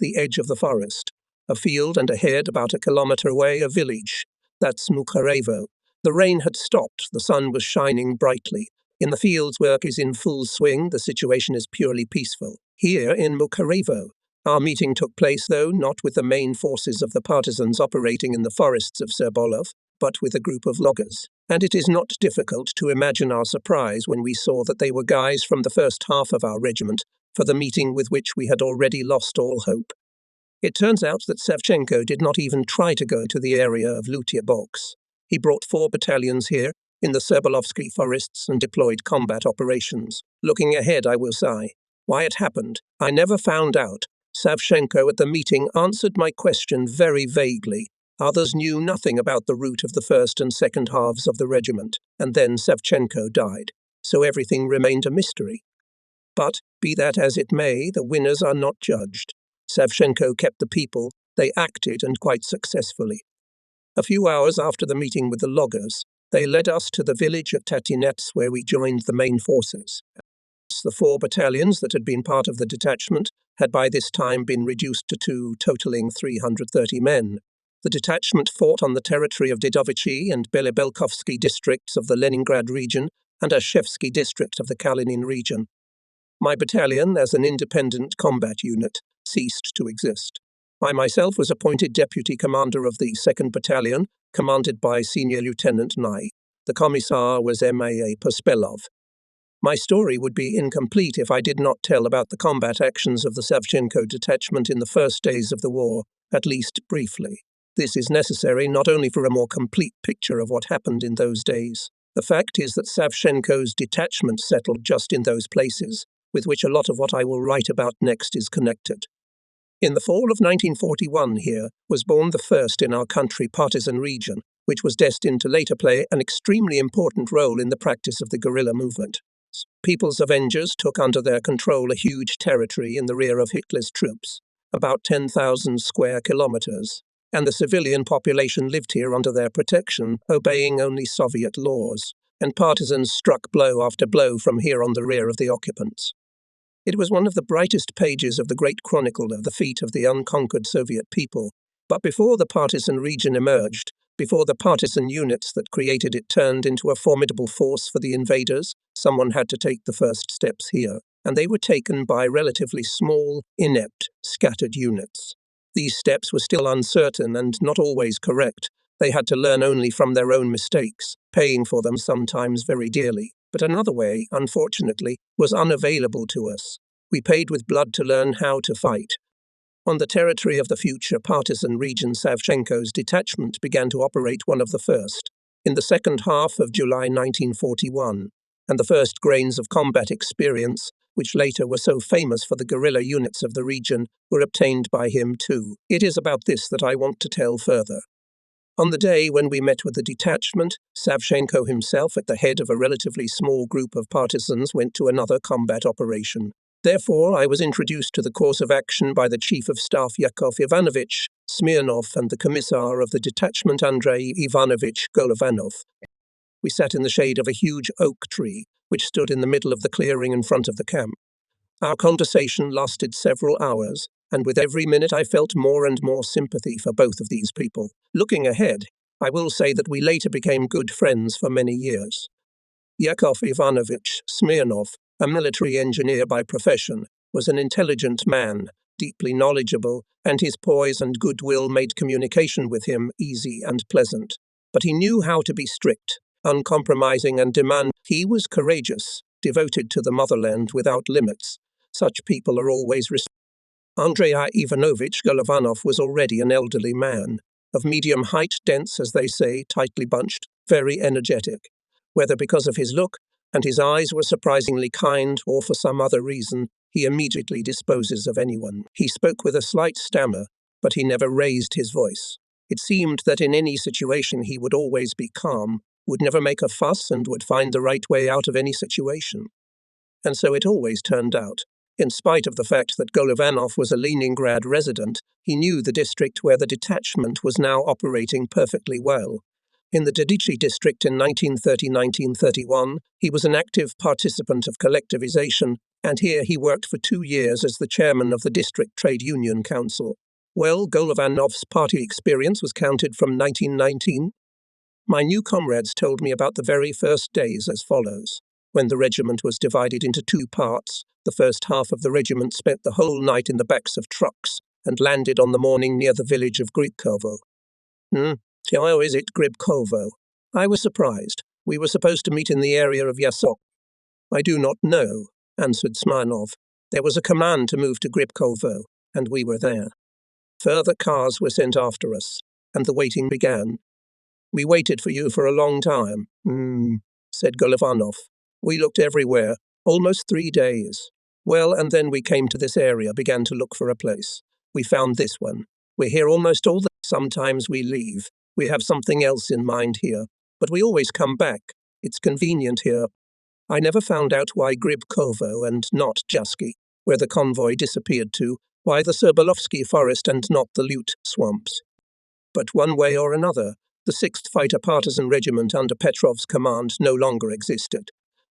the edge of the forest. A field, and ahead, about a kilometre away, a village. That's Mukarevo. The rain had stopped, the sun was shining brightly. In the fields, work is in full swing, the situation is purely peaceful. Here in Mukarevo, our meeting took place, though not with the main forces of the partisans operating in the forests of Serbolov, but with a group of loggers. And it is not difficult to imagine our surprise when we saw that they were guys from the first half of our regiment, for the meeting with which we had already lost all hope. It turns out that Savchenko did not even try to go to the area of Lutia Box. He brought 4 battalions here, in the Serbolovsky forests, and deployed combat operations. Looking ahead, I will say, why it happened, I never found out. Savchenko at the meeting answered my question very vaguely. Others knew nothing about the route of the first and second halves of the regiment, and then Savchenko died, so everything remained a mystery. But, be that as it may, the winners are not judged. Savchenko kept the people, they acted, and quite successfully. A few hours after the meeting with the loggers, they led us to the village of Tatinets, where we joined the main forces. The 4 battalions that had been part of the detachment had by this time been reduced to 2, totaling 330 men. The detachment fought on the territory of Dedovichi and Belebelkovsky districts of the Leningrad region and Ashevsky district of the Kalinin region. My battalion, as an independent combat unit, ceased to exist. I myself was appointed deputy commander of the 2nd Battalion, commanded by Senior Lieutenant Nye. The commissar was M.A.A. Pospelov. My story would be incomplete if I did not tell about the combat actions of the Savchenko detachment in the first days of the war, at least briefly. This is necessary not only for a more complete picture of what happened in those days. The fact is that Savchenko's detachment settled just in those places, with which a lot of what I will write about next is connected. In the fall of 1941 here was born the first in our country partisan region, which was destined to later play an extremely important role in the practice of the guerrilla movement. People's Avengers took under their control a huge territory in the rear of Hitler's troops, about 10,000 square kilometers, and the civilian population lived here under their protection, obeying only Soviet laws, and partisans struck blow after blow from here on the rear of the occupants. It was one of the brightest pages of the great chronicle of the feat of the unconquered Soviet people, but before the partisan region emerged, before the partisan units that created it turned into a formidable force for the invaders, someone had to take the first steps here, and they were taken by relatively small, inept, scattered units. These steps were still uncertain and not always correct. They had to learn only from their own mistakes, paying for them sometimes very dearly. But another way, unfortunately, was unavailable to us. We paid with blood to learn how to fight. On the territory of the future partisan region, Savchenko's detachment began to operate one of the first, in the second half of July 1941, and the first grains of combat experience, which later were so famous for the guerrilla units of the region, were obtained by him too. It is about this that I want to tell further. On the day when we met with the detachment, Savchenko himself, at the head of a relatively small group of partisans, went to another combat operation. Therefore, I was introduced to the course of action by the Chief of Staff Yakov Ivanovich Smirnov and the Commissar of the detachment Andrei Ivanovich Golovanov. We sat in the shade of a huge oak tree, which stood in the middle of the clearing in front of the camp. Our conversation lasted several hours, and with every minute I felt more and more sympathy for both of these people. Looking ahead, I will say that we later became good friends for many years. Yakov Ivanovich Smirnov, a military engineer by profession, was an intelligent man, deeply knowledgeable, and his poise and goodwill made communication with him easy and pleasant. But he knew how to be strict, uncompromising, and demanding. He was courageous, devoted to the motherland without limits. Such people are always respected. Andrei Ivanovich Golovanov was already an elderly man, of medium height, dense, as they say, tightly bunched, very energetic. Whether because of his look, and his eyes were surprisingly kind, or for some other reason, he immediately disposes of anyone. He spoke with a slight stammer, but he never raised his voice. It seemed that in any situation he would always be calm, would never make a fuss, and would find the right way out of any situation. And so it always turned out. In spite of the fact that Golovanov was a Leningrad resident, he knew the district where the detachment was now operating perfectly well. In the Perichi district in 1930–1931, he was an active participant of collectivization, and here he worked for 2 years as the chairman of the district trade union council. Well, Golovanov's party experience was counted from 1919. My new comrades told me about the very first days as follows. When the regiment was divided into 2 parts, the first half of the regiment spent the whole night in the backs of trucks and landed on the morning near the village of Gribkovo. How is it, Gribkovo? I was surprised. We were supposed to meet in the area of Yasok. I do not know, answered Smirnov. There was a command to move to Gribkovo, and we were there. Further cars were sent after us, and the waiting began. We waited for you for a long time, said Golovanov. We looked everywhere, almost 3 days. Well, and then we came to this area, began to look for a place. We found this one. We're here almost all the time. Sometimes we leave. We have something else in mind here, but we always come back. It's convenient here. I never found out why Gribkovo and not Jaski, where the convoy disappeared to, why the Serbalovsky forest and not the Lute swamps. But one way or another, the 6th Fighter Partisan Regiment under Petrov's command no longer existed.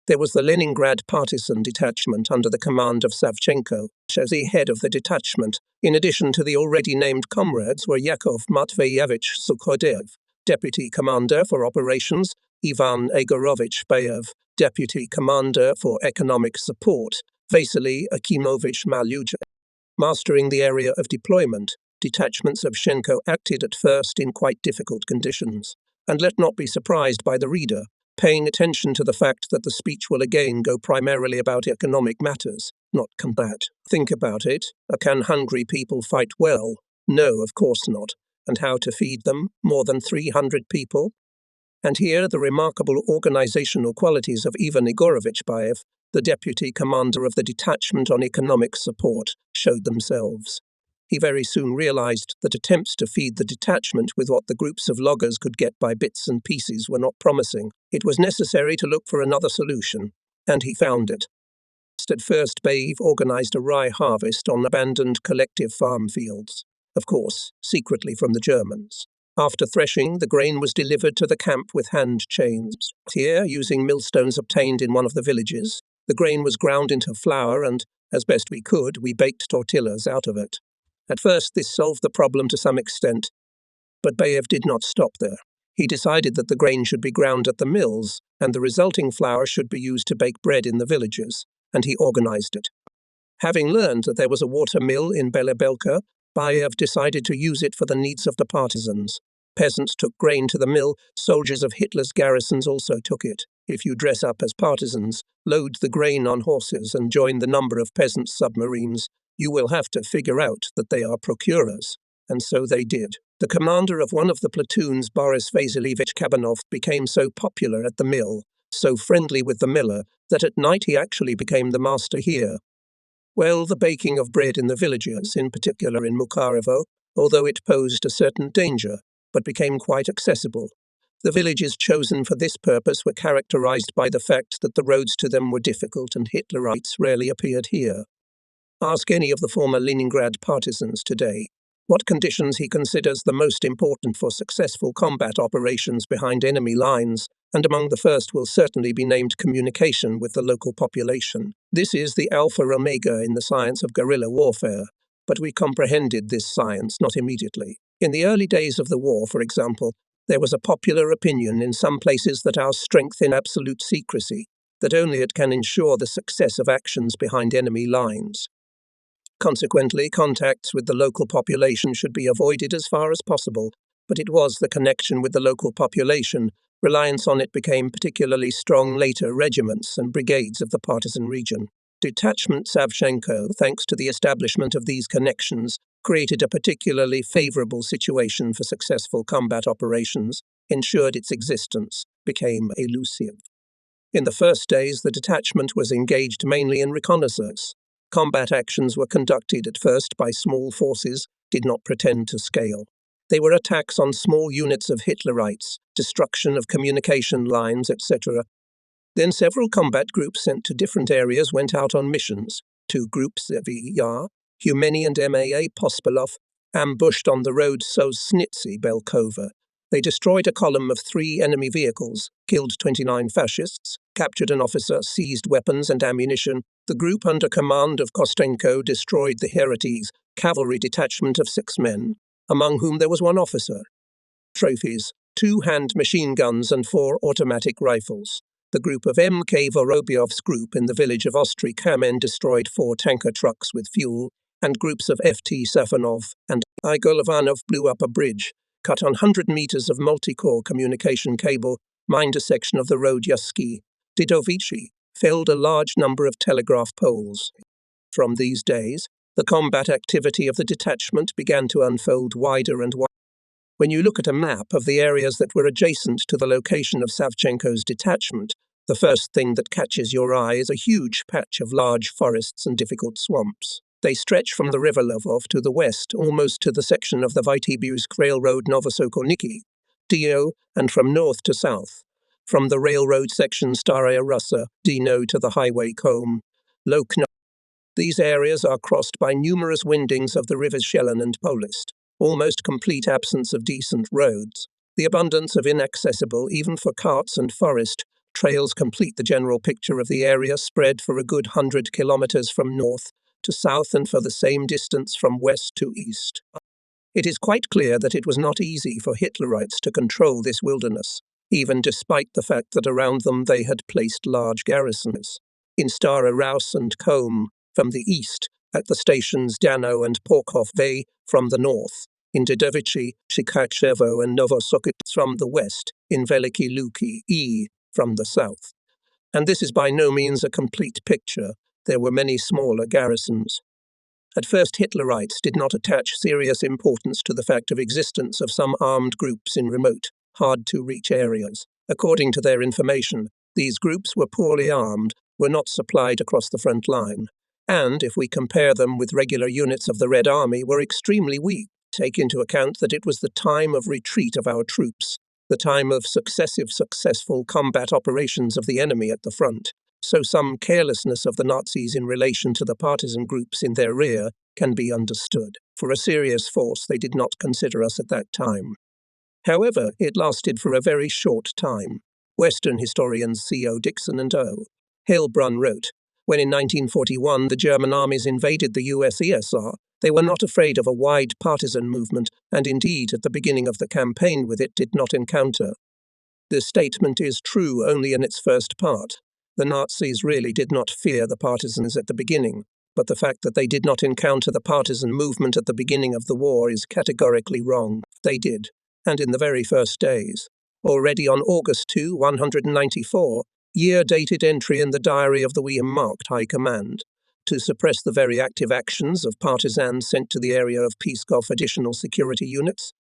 There was the Leningrad Partisan Detachment under the command of Savchenko, as the head of the detachment. In addition to the already named comrades were Yakov Matveyevich Sukhodev, Deputy Commander for Operations, Ivan Egorovich Bayev, Deputy Commander for Economic Support, Vasily Akimovich Malyuja. Mastering the area of deployment, Detachment Savchenko acted at first in quite difficult conditions. And let not be surprised by the reader, paying attention to the fact that the speech will again go primarily about economic matters, not combat. Think about it. Can hungry people fight well? No, of course not. And how to feed them? More than 300 people? And here the remarkable organizational qualities of Ivan Egorovich Bayev, the deputy commander of the Detachment on Economic Support, showed themselves. He very soon realized that attempts to feed the detachment with what the groups of loggers could get by bits and pieces were not promising. It was necessary to look for another solution, and he found it. At first, Bayev organized a rye harvest on abandoned collective farm fields, of course, secretly from the Germans. After threshing, the grain was delivered to the camp with hand chains. Here, using millstones obtained in one of the villages, the grain was ground into flour and, as best we could, we baked tortillas out of it. At first, this solved the problem to some extent, but Bayev did not stop there. He decided that the grain should be ground at the mills, and the resulting flour should be used to bake bread in the villages, and he organized it. Having learned that there was a water mill in Belebelka, Bayev decided to use it for the needs of the partisans. Peasants took grain to the mill, soldiers of Hitler's garrisons also took it. If you dress up as partisans, load the grain on horses and join the number of peasant submarines, you will have to figure out that they are procurers. And so they did. The commander of one of the platoons, Boris Vasilievich Kabanov, became so popular at the mill, so friendly with the miller, that at night he actually became the master here. Well, the baking of bread in the villages, in particular in Mukarevo, although it posed a certain danger, but became quite accessible. The villages chosen for this purpose were characterized by the fact that the roads to them were difficult and Hitlerites rarely appeared here. Ask any of the former Leningrad partisans today what conditions he considers the most important for successful combat operations behind enemy lines, and among the first will certainly be named communication with the local population. This is the alpha omega in the science of guerrilla warfare, but we comprehended this science not immediately. In the early days of the war, for example, there was a popular opinion in some places that our strength in absolute secrecy, that only it can ensure the success of actions behind enemy lines. Consequently, contacts with the local population should be avoided as far as possible, but it was the connection with the local population. Reliance on it became particularly strong later regiments and brigades of the partisan region. Detachment Savchenko, thanks to the establishment of these connections, created a particularly favorable situation for successful combat operations, ensured its existence, became elusive. In the first days, the detachment was engaged mainly in reconnaissance. Combat actions were conducted at first by small forces, did not pretend to scale. They were attacks on small units of Hitlerites, destruction of communication lines, etc. Then several combat groups sent to different areas went out on missions. 2 groups, VIA, Humeni and MAA Pospelov, ambushed on the road Sosnitsy-Belkova. They destroyed a column of 3 enemy vehicles, killed 29 fascists, captured an officer, seized weapons and ammunition. The group under command of Kostenko destroyed the Heretes cavalry detachment of 6 men, among whom there was 1 officer. Trophies: 2 hand machine guns and 4 automatic rifles. The group of M.K. Vorobyov's group in the village of Ostry Kamen destroyed 4 tanker trucks with fuel, and groups of F.T. Safanov and I. Golovanov blew up a bridge, cut 100 meters of multi-core communication cable, mined a section of the road Yasky. Didovici felled a large number of telegraph poles. From these days, the combat activity of the detachment began to unfold wider and wider. When you look at a map of the areas that were adjacent to the location of Savchenko's detachment, the first thing that catches your eye is a huge patch of large forests and difficult swamps. They stretch from the river Lvov to the west, almost to the section of the Vitebsk Railroad Novosokolniki, Dio, and from north to south. From the railroad section Stara Russa, Dino, to the highway Kom, Lokno. These areas are crossed by numerous windings of the rivers Shelen and Polist. Almost complete absence of decent roads. The abundance of inaccessible, even for carts and forest, trails complete the general picture of the area spread for a good 100 kilometers from north to south and for the same distance from west to east. It is quite clear that it was not easy for Hitlerites to control this wilderness, even despite the fact that around them they had placed large garrisons. In Stara Russa and Kom, from the east, at the stations Dano and Porkhov Bay from the north, in Didovici, Chikachevo and Novosokot from the west, in Veliki Luki E from the south. And this is by no means a complete picture. There were many smaller garrisons. At first, Hitlerites did not attach serious importance to the fact of existence of some armed groups in remote, hard-to-reach areas. According to their information, these groups were poorly armed, were not supplied across the front line, and, if we compare them with regular units of the Red Army, were extremely weak. Take into account that it was the time of retreat of our troops, the time of successive successful combat operations of the enemy at the front, so some carelessness of the Nazis in relation to the partisan groups in their rear can be understood. For a serious force, they did not consider us at that time. However, it lasted for a very short time. Western historians C.O. Dixon and O. Heilbrunn wrote, when in 1941 the German armies invaded the USSR, they were not afraid of a wide partisan movement, and indeed at the beginning of the campaign with it did not encounter. This statement is true only in its first part. The Nazis really did not fear the partisans at the beginning, but the fact that they did not encounter the partisan movement at the beginning of the war is categorically wrong. They did, and in the very first days. Already on August 2, 194, year-dated entry in the diary of the Wehrmacht High Command, to suppress the very active actions of partisans sent to the area of Pskov additional security units,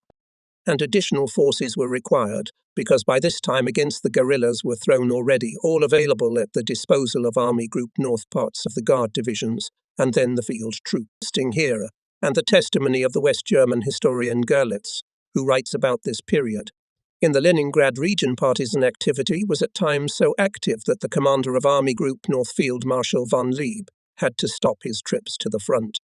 and additional forces were required, because by this time against the guerrillas were thrown already, all available at the disposal of Army Group North parts of the Guard divisions, and then the field troops. Here, and the testimony of the West German historian Görlitz, who writes about this period. In the Leningrad region, partisan activity was at times so active that the commander of Army Group North Field Marshal von Lieb had to stop his trips to the front.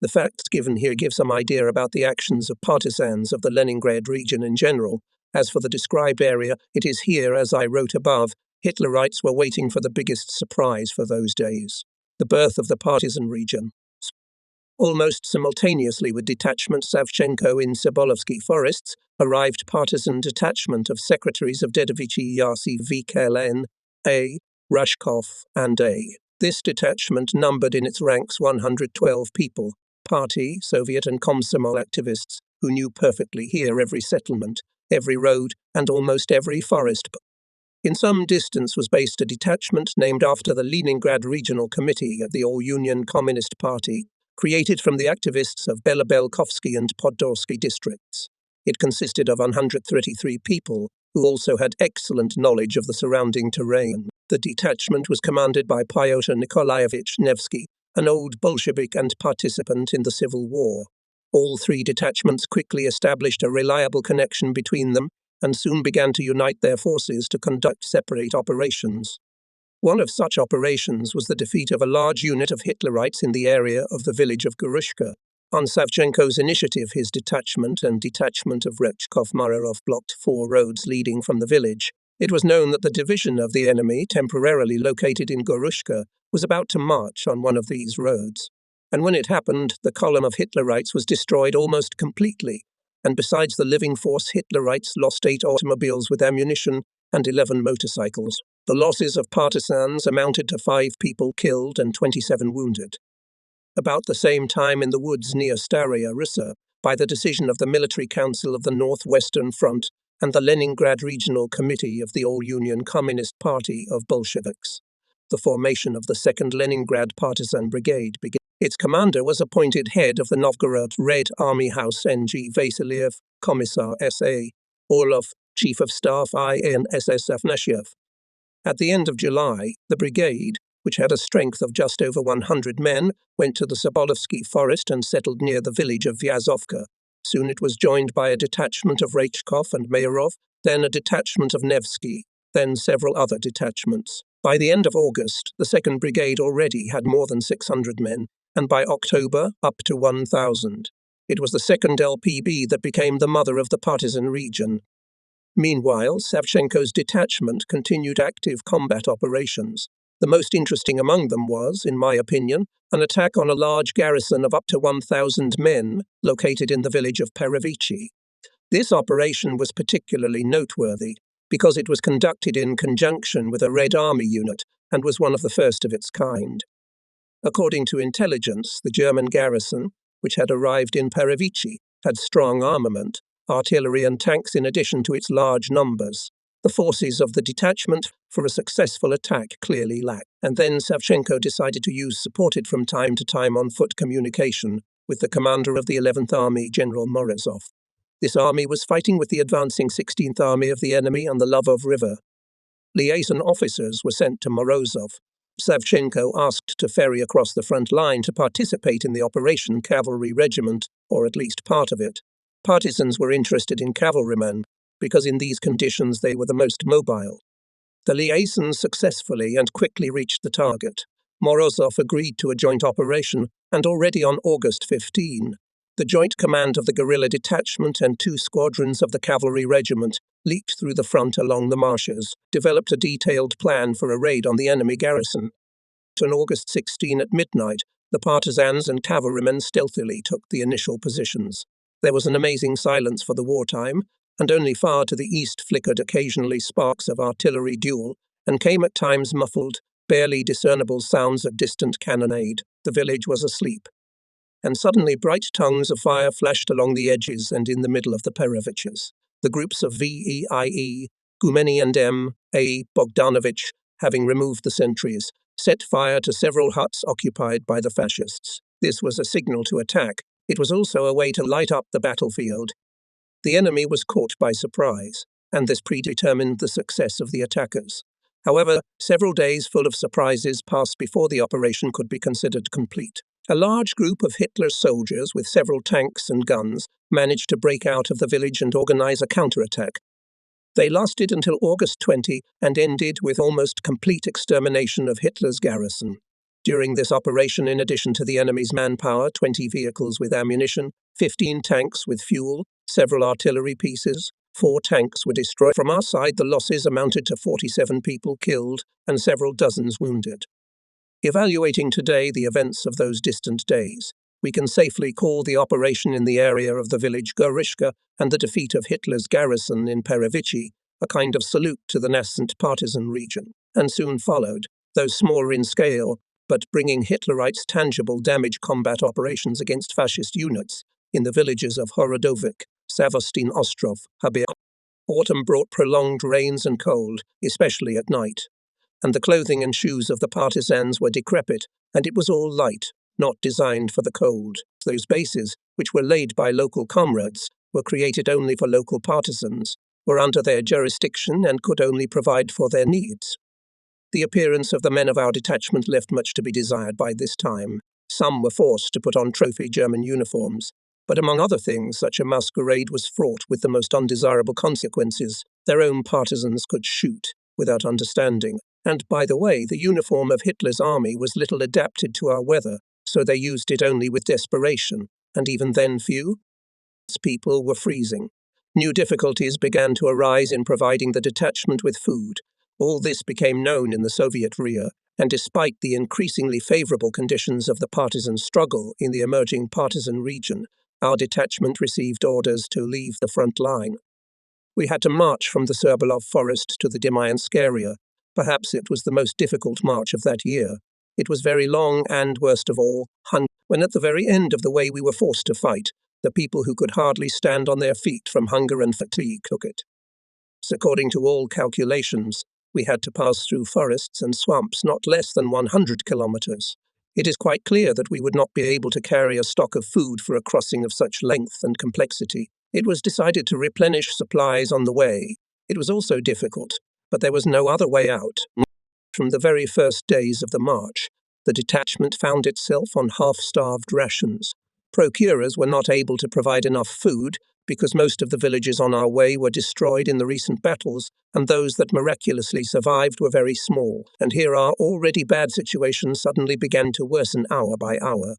The facts given here give some idea about the actions of partisans of the Leningrad region in general. As for the described area, it is here, as I wrote above, Hitlerites were waiting for the biggest surprise for those days, the birth of the partisan region. Almost simultaneously with detachment Savchenko in Sobolovsky forests, arrived partisan detachment of secretaries of Dedovichi Yasi Vklen, A. Rashkov, and A. This detachment numbered in its ranks 112 people, party, Soviet and Komsomol activists, who knew perfectly here every settlement, every road, and almost every forest. In some distance was based a detachment named after the Leningrad Regional Committee of the All-Union Communist Party, created from the activists of Belobelkovsky and Podorsky districts. It consisted of 133 people, who also had excellent knowledge of the surrounding terrain. The detachment was commanded by Pyotr Nikolaevich Nevsky, an old Bolshevik and participant in the Civil War. All 3 detachments quickly established a reliable connection between them and soon began to unite their forces to conduct separate operations. One of such operations was the defeat of a large unit of Hitlerites in the area of the village of Gurushka. On Savchenko's initiative, his detachment and detachment of Rechkov-Mararov blocked 4 roads leading from the village. It was known that the division of the enemy, temporarily located in Gorushka, was about to march on one of these roads. And when it happened, the column of Hitlerites was destroyed almost completely, and besides the living force, Hitlerites lost 8 automobiles with ammunition and 11 motorcycles. The losses of partisans amounted to 5 people killed and 27 wounded. About the same time, in the woods near Stara Russa, by the decision of the Military Council of the Northwestern Front and the Leningrad Regional Committee of the All-Union Communist Party of Bolsheviks, the formation of the 2nd Leningrad Partisan Brigade began. Its commander was appointed head of the Novgorod Red Army House N.G. Vasiliev, Commissar S.A. Orlov, Chief of Staff INSS Afnashiev. At the end of July, the brigade, which had a strength of just over 100 men, went to the Sobolovsky forest and settled near the village of Vyazovka. Soon it was joined by a detachment of Rechkov and Mayarov, then a detachment of Nevsky, then several other detachments. By the end of August, the 2nd Brigade already had more than 600 men, and by October, up to 1,000. It was the 2nd LPB that became the mother of the partisan region. Meanwhile, Savchenko's detachment continued active combat operations. The most interesting among them was, in my opinion, an attack on a large garrison of up to 1,000 men located in the village of Perichi. This operation was particularly noteworthy because it was conducted in conjunction with a Red Army unit and was one of the first of its kind. According to intelligence, the German garrison, which had arrived in Perichi, had strong armament, artillery and tanks in addition to its large numbers. The forces of the detachment for a successful attack clearly lacked, and then Savchenko decided to use supported from time to time on foot communication with the commander of the 11th Army, General Morozov. This army was fighting with the advancing 16th Army of the enemy on the Lovov River. Liaison officers were sent to Morozov. Savchenko asked to ferry across the front line to participate in the Operation Cavalry Regiment, or at least part of it. Partisans were interested in cavalrymen, because in these conditions they were the most mobile. The liaison successfully and quickly reached the target. Morozov agreed to a joint operation, and already on August 15, the joint command of the guerrilla detachment and 2 squadrons of the cavalry regiment leaped through the front along the marshes, developed a detailed plan for a raid on the enemy garrison. On August 16 at midnight, the partisans and cavalrymen stealthily took the initial positions. There was an amazing silence for the wartime, and only far to the east flickered occasionally sparks of artillery duel, and came at times muffled, barely discernible sounds of distant cannonade. The village was asleep. And suddenly bright tongues of fire flashed along the edges and in the middle of the Pereviches. The groups of VEIE, Gumeni and M.A. Bogdanovich, having removed the sentries, set fire to several huts occupied by the fascists. This was a signal to attack. It was also a way to light up the battlefield. The enemy was caught by surprise, and this predetermined the success of the attackers. However, several days full of surprises passed before the operation could be considered complete. A large group of Hitler's soldiers with several tanks and guns managed to break out of the village and organize a counterattack. They lasted until August 20 and ended with almost complete extermination of Hitler's garrison. During this operation, in addition to the enemy's manpower, 20 vehicles with ammunition, 15 tanks with fuel, several artillery pieces, 4 tanks were destroyed. From our side, the losses amounted to 47 people killed and several dozens wounded. Evaluating today the events of those distant days, we can safely call the operation in the area of the village Gorushka and the defeat of Hitler's garrison in Perichi a kind of salute to the nascent partisan region, and soon followed, though smaller in scale, but bringing Hitlerites tangible damage combat operations against fascist units in the villages of Horodovik, Savostin Ostrov, Habir. Autumn brought prolonged rains and cold, especially at night, and the clothing and shoes of the partisans were decrepit, and it was all light, not designed for the cold. Those bases, which were laid by local comrades, were created only for local partisans, were under their jurisdiction and could only provide for their needs. The appearance of the men of our detachment left much to be desired by this time. Some were forced to put on trophy German uniforms, but among other things, such a masquerade was fraught with the most undesirable consequences. Their own partisans could shoot without understanding. And, by the way, the uniform of Hitler's army was little adapted to our weather, so they used it only with desperation, and even then few. People were freezing. New difficulties began to arise in providing the detachment with food. All this became known in the Soviet rear, and despite the increasingly favorable conditions of the partisan struggle in the emerging partisan region, our detachment received orders to leave the front line. We had to march from the Serbalov forest to the Demyansk area. Perhaps it was the most difficult march of that year. It was very long and, worst of all, when at the very end of the way we were forced to fight, the people who could hardly stand on their feet from hunger and fatigue took it. So according to all calculations, we had to pass through forests and swamps not less than 100 kilometers. It is quite clear that we would not be able to carry a stock of food for a crossing of such length and complexity. It was decided to replenish supplies on the way. It was also difficult, but there was no other way out. From the very first days of the march, the detachment found itself on half-starved rations. Procurers were not able to provide enough food because most of the villages on our way were destroyed in the recent battles, and those that miraculously survived were very small. And here our already bad situation suddenly began to worsen hour by hour.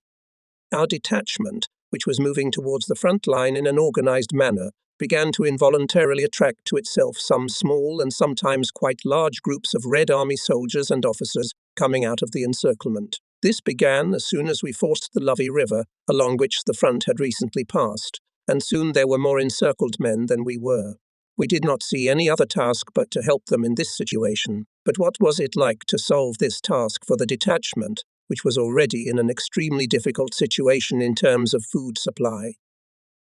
Our detachment, which was moving towards the front line in an organized manner, began to involuntarily attract to itself some small and sometimes quite large groups of Red Army soldiers and officers coming out of the encirclement. This began as soon as we forced the Lovey River, along which the front had recently passed, and soon there were more encircled men than we were. We did not see any other task but to help them in this situation. But what was it like to solve this task for the detachment, which was already in an extremely difficult situation in terms of food supply?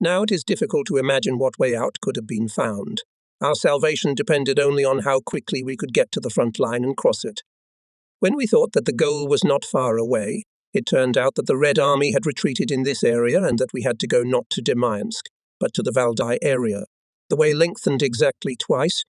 Now it is difficult to imagine what way out could have been found. Our salvation depended only on how quickly we could get to the front line and cross it. When we thought that the goal was not far away, it turned out that the Red Army had retreated in this area and that we had to go not to Demyansk, but to the Valdai area. The way lengthened exactly twice.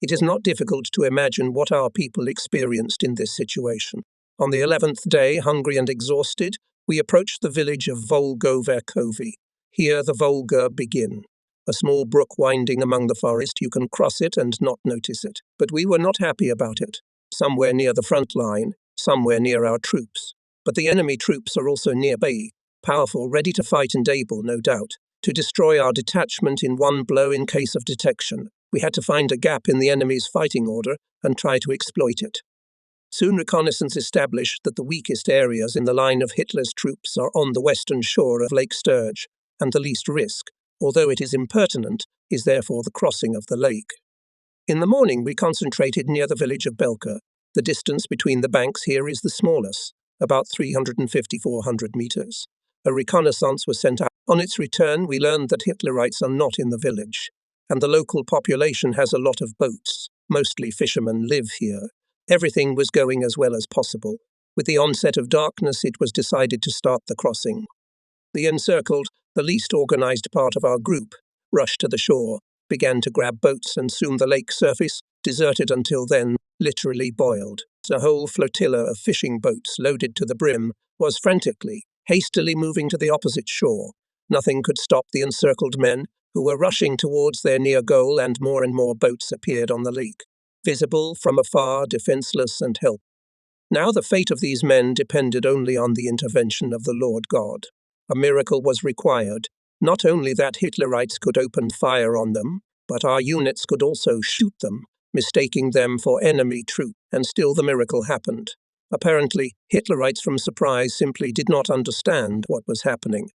It is not difficult to imagine what our people experienced in this situation. On the 11th day, hungry and exhausted, we approached the village of Volgo-Verkhovy. Here the Volga begin. A small brook winding among the forest, you can cross it and not notice it. But we were not happy about it. Somewhere near the front line, somewhere near our troops. But the enemy troops are also nearby, powerful, ready to fight and able, no doubt, to destroy our detachment in one blow in case of detection. We had to find a gap in the enemy's fighting order and try to exploit it. Soon reconnaissance established that the weakest areas in the line of Hitler's troops are on the western shore of Lake Sturge, and the least risk, although it is impertinent, is therefore the crossing of the lake. In the morning we concentrated near the village of Belka. The distance between the banks here is the smallest, about 350-400 meters. A reconnaissance was sent out. On its return, we learned that Hitlerites are not in the village, and the local population has a lot of boats. Mostly fishermen live here. Everything was going as well as possible. With the onset of darkness, it was decided to start the crossing. The encircled, the least organized part of our group, rushed to the shore, began to grab boats, and soon the lake surface, deserted until then, literally boiled. A whole flotilla of fishing boats loaded to the brim was frantically, hastily moving to the opposite shore. Nothing could stop the encircled men, who were rushing towards their near goal, and more boats appeared on the lake, visible from afar, defenseless and helpless. Now the fate of these men depended only on the intervention of the Lord God. A miracle was required. Not only that Hitlerites could open fire on them, but our units could also shoot them, mistaking them for enemy troops, and still the miracle happened. Apparently, Hitlerites from surprise simply did not understand what was happening.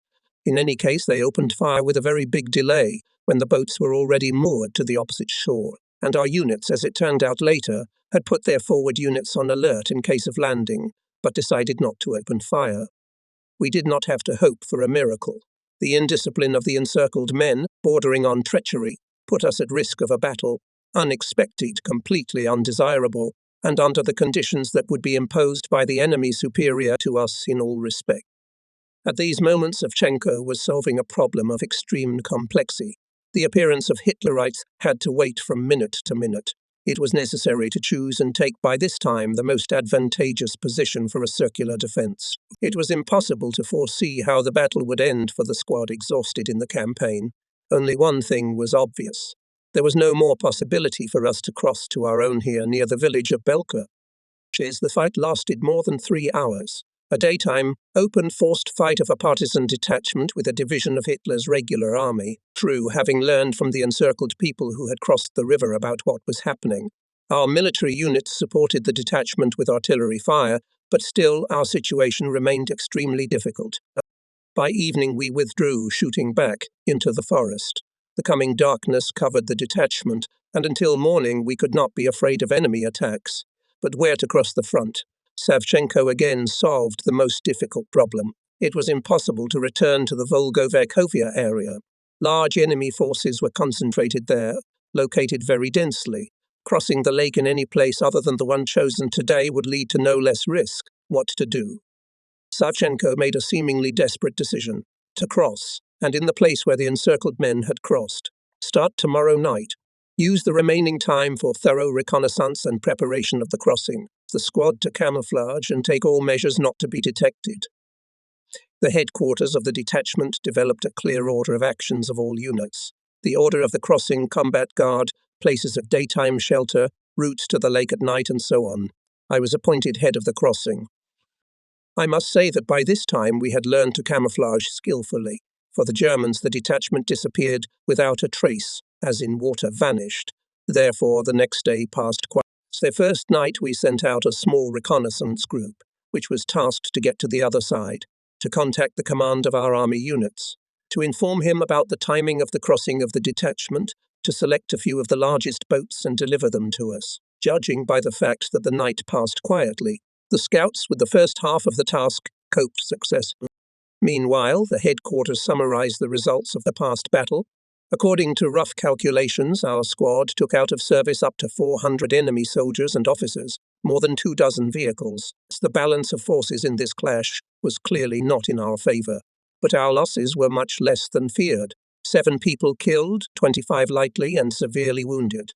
In any case, they opened fire with a very big delay when the boats were already moored to the opposite shore, and our units, as it turned out later, had put their forward units on alert in case of landing, but decided not to open fire. We did not have to hope for a miracle. The indiscipline of the encircled men, bordering on treachery, put us at risk of a battle, unexpected, completely undesirable, and under the conditions that would be imposed by the enemy superior to us in all respects. At these moments, Savchenko was solving a problem of extreme complexity. The appearance of Hitlerites had to wait from minute to minute. It was necessary to choose and take by this time the most advantageous position for a circular defense. It was impossible to foresee how the battle would end for the squad exhausted in the campaign. Only one thing was obvious. There was no more possibility for us to cross to our own here near the village of Belka. The fight lasted more than 3 hours. A daytime, open forced fight of a partisan detachment with a division of Hitler's regular army. True, having learned from the encircled people who had crossed the river about what was happening. Our military units supported the detachment with artillery fire, but still our situation remained extremely difficult. By evening we withdrew, shooting back, into the forest. The coming darkness covered the detachment, and until morning we could not be afraid of enemy attacks. But where to cross the front? Savchenko again solved the most difficult problem. It was impossible to return to the Volgo-Verkhovia area. Large enemy forces were concentrated there, located very densely. Crossing the lake in any place other than the one chosen today would lead to no less risk. What to do? Savchenko made a seemingly desperate decision: to cross, and in the place where the encircled men had crossed. Start tomorrow night. Use the remaining time for thorough reconnaissance and preparation of the crossing. The squad to camouflage and take all measures not to be detected. The headquarters of the detachment developed a clear order of actions of all units. The order of the crossing, combat guard, places of daytime shelter, routes to the lake at night, and so on. I was appointed head of the crossing. I must say that by this time we had learned to camouflage skillfully. For the Germans, the detachment disappeared without a trace, as in water vanished. Therefore, the next day passed quietly. The first night we sent out a small reconnaissance group, which was tasked to get to the other side, to contact the command of our army units, to inform him about the timing of the crossing of the detachment, to select a few of the largest boats and deliver them to us. Judging by the fact that the night passed quietly, the scouts with the first half of the task coped successfully. Meanwhile, the headquarters summarized the results of the past battle. According to rough calculations, our squad took out of service up to 400 enemy soldiers and officers, more than 24 vehicles. The balance of forces in this clash was clearly not in our favor, but our losses were much less than feared. 7 people killed, 25 lightly and severely wounded.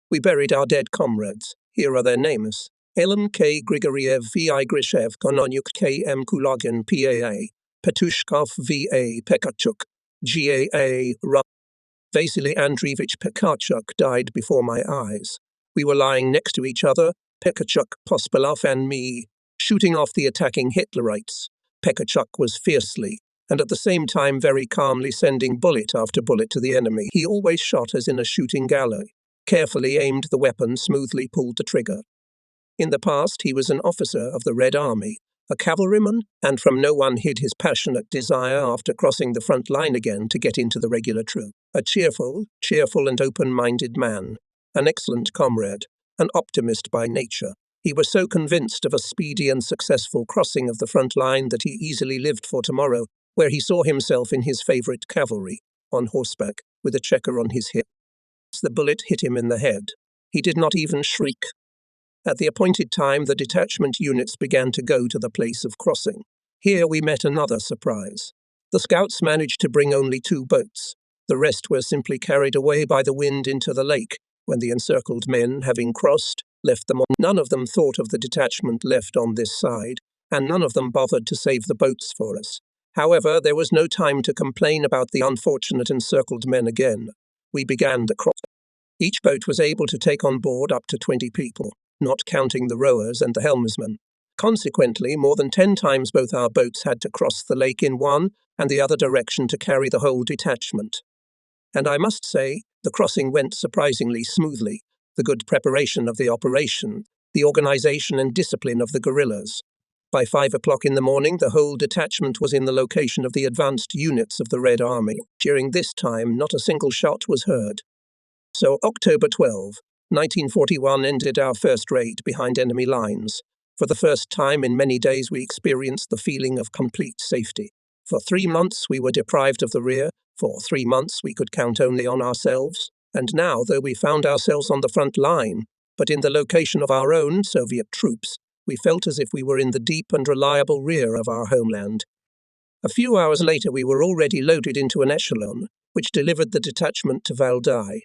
We buried our dead comrades. Here are their names: Elam K. Grigoriev V.I. Grishev Kononyuk K.M. Kulagin P.A.A. Petushkov V.A. Pekachuk G.A.A. Vasily Andreevich Pekachuk died before my eyes. We were lying next to each other, Pekachuk, Pospelov and me, shooting off the attacking Hitlerites. Pekachuk was fiercely, and at the same time very calmly sending bullet after bullet to the enemy. He always shot as in a shooting gallery, carefully aimed the weapon, smoothly pulled the trigger. In the past, he was an officer of the Red Army, a cavalryman, and from no one hid his passionate desire after crossing the front line again to get into the regular troop. A cheerful and open-minded man, an excellent comrade, an optimist by nature. He was so convinced of a speedy and successful crossing of the front line that he easily lived for tomorrow, where he saw himself in his favorite cavalry, on horseback, with a checker on his hip. The bullet hit him in the head. He did not even shriek. At the appointed time, the detachment units began to go to the place of crossing. Here we met another surprise. The scouts managed to bring only 2 boats. The rest were simply carried away by the wind into the lake, when the encircled men, having crossed, left them on. None of them thought of the detachment left on this side, and none of them bothered to save the boats for us. However, there was no time to complain about the unfortunate encircled men again. We began the crossing. Each boat was able to take on board up to 20 people, not counting the rowers and the helmsman. Consequently, more than 10 times both our boats had to cross the lake in one and the other direction to carry the whole detachment. And I must say, the crossing went surprisingly smoothly. The good preparation of the operation, the organization and discipline of the guerrillas. By 5 o'clock in the morning, the whole detachment was in the location of the advanced units of the Red Army. During this time, not a single shot was heard. So, October 12, 1941 ended our first raid behind enemy lines. For the first time in many days, we experienced the feeling of complete safety. For 3 months, we were deprived of the rear. For 3 months, we could count only on ourselves. And now, though we found ourselves on the front line, but in the location of our own Soviet troops, we felt as if we were in the deep and reliable rear of our homeland. A few hours later, we were already loaded into an echelon, which delivered the detachment to Valdai.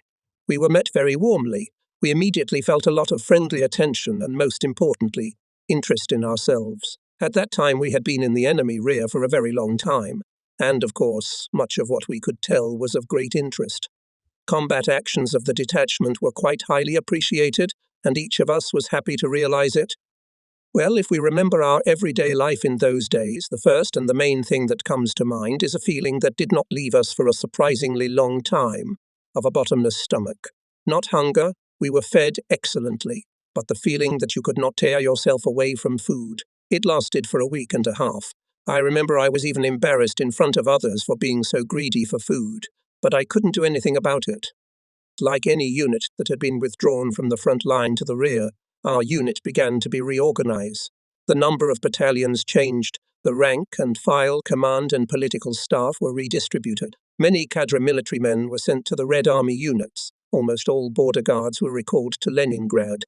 We were met very warmly. We immediately felt a lot of friendly attention and, most importantly, interest in ourselves. At that time, we had been in the enemy rear for a very long time, and, of course, much of what we could tell was of great interest. Combat actions of the detachment were quite highly appreciated, and each of us was happy to realize it. Well, if we remember our everyday life in those days, the first and the main thing that comes to mind is a feeling that did not leave us for a surprisingly long time, of a bottomless stomach. Not hunger, we were fed excellently, but the feeling that you could not tear yourself away from food. It lasted for a week and a half. I remember I was even embarrassed in front of others for being so greedy for food, but I couldn't do anything about it. Like any unit that had been withdrawn from the front line to the rear, our unit began to be reorganized. The number of battalions changed. The rank and file, command and political staff were redistributed. Many cadre military men were sent to the Red Army units. Almost all border guards were recalled to Leningrad.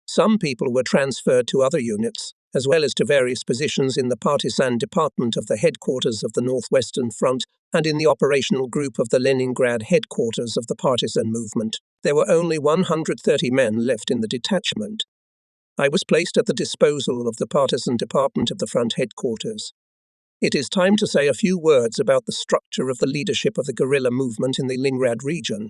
Some people were transferred to other units, as well as to various positions in the partisan department of the headquarters of the Northwestern Front and in the operational group of the Leningrad headquarters of the partisan movement. There were only 130 men left in the detachment. I was placed at the disposal of the partisan department of the front headquarters. It is time to say a few words about the structure of the leadership of the guerrilla movement in the Leningrad region.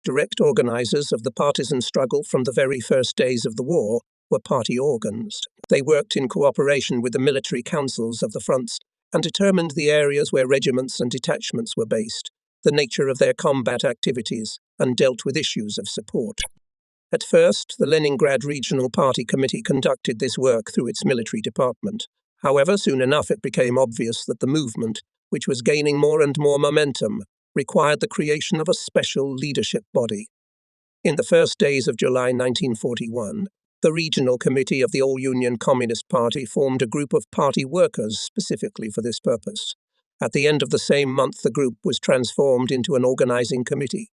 Direct organizers of the partisan struggle from the very first days of the war were party organs. They worked in cooperation with the military councils of the fronts and determined the areas where regiments and detachments were based, the nature of their combat activities, and dealt with issues of support. At first, the Leningrad Regional Party Committee conducted this work through its military department. However, soon enough it became obvious that the movement, which was gaining more and more momentum, required the creation of a special leadership body. In the first days of July 1941, the Regional Committee of the All-Union Communist Party formed a group of party workers specifically for this purpose. At the end of the same month, the group was transformed into an organizing committee.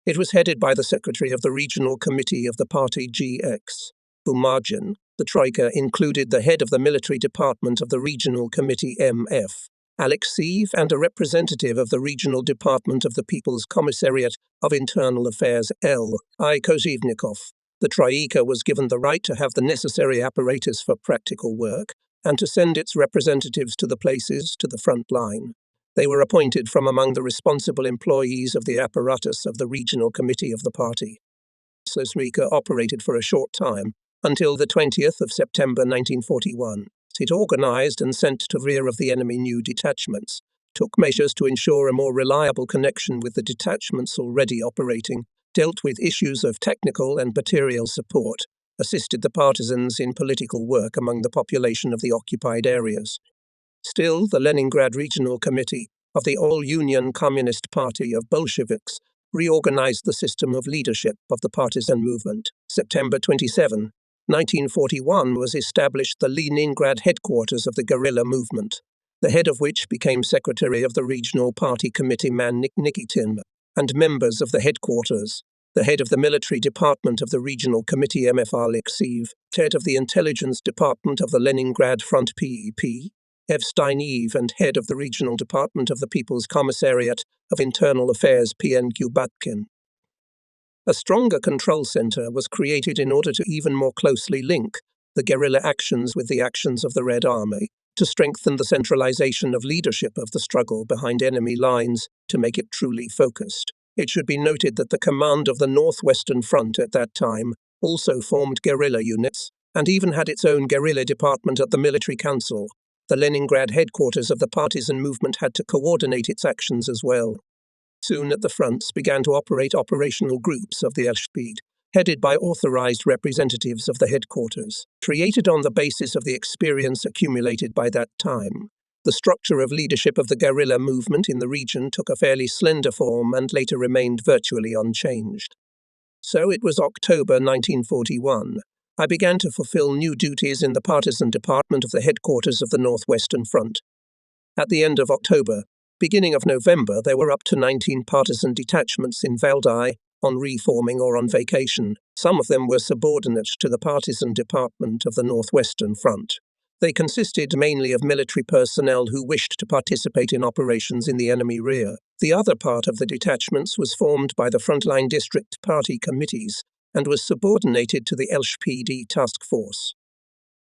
It was headed by the secretary of the Regional Committee of the party GX, Bumagin. The Troika included the head of the military department of the Regional Committee MF, Alexeyev, and a representative of the Regional Department of the People's Commissariat of Internal Affairs L.I. Kozhevnikov. The Troika was given the right to have the necessary apparatus for practical work and to send its representatives to the places to the front line. They were appointed from among the responsible employees of the apparatus of the Regional Committee of the party. The Troika operated for a short time, until the 20th of September 1941. It organized and sent to rear of the enemy new detachments, took measures to ensure a more reliable connection with the detachments already operating, dealt with issues of technical and material support, assisted the partisans in political work among the population of the occupied areas. Still, the Leningrad Regional Committee of the All-Union Communist Party of Bolsheviks reorganized the system of leadership of the partisan movement. September 27, 1941 was established the Leningrad headquarters of the guerrilla movement, the head of which became secretary of the Regional Party Committee man Nikitin, and members of the headquarters, the head of the military department of the Regional Committee MF Alexeyev, head of the intelligence department of the Leningrad Front PEP, Evsteinev, and head of the Regional Department of the People's Commissariat of Internal Affairs PN Kubatkin. A stronger control center was created in order to even more closely link the guerrilla actions with the actions of the Red Army, to strengthen the centralization of leadership of the struggle behind enemy lines, to make it truly focused. It should be noted that the command of the Northwestern Front at that time also formed guerrilla units, and even had its own guerrilla department at the Military Council. The Leningrad headquarters of the partisan movement had to coordinate its actions as well. Soon at the fronts began to operate operational groups of the LSPD, headed by authorized representatives of the headquarters. Created on the basis of the experience accumulated by that time, the structure of leadership of the guerrilla movement in the region took a fairly slender form and later remained virtually unchanged. So it was October 1941. I began to fulfill new duties in the partisan department of the headquarters of the Northwestern Front. At the end of October, beginning of November, there were up to 19 partisan detachments in Valdai, on reforming or on vacation. Some of them were subordinate to the partisan department of the Northwestern Front. They consisted mainly of military personnel who wished to participate in operations in the enemy rear. The other part of the detachments was formed by the Frontline district party committees and was subordinated to the LSPD task force.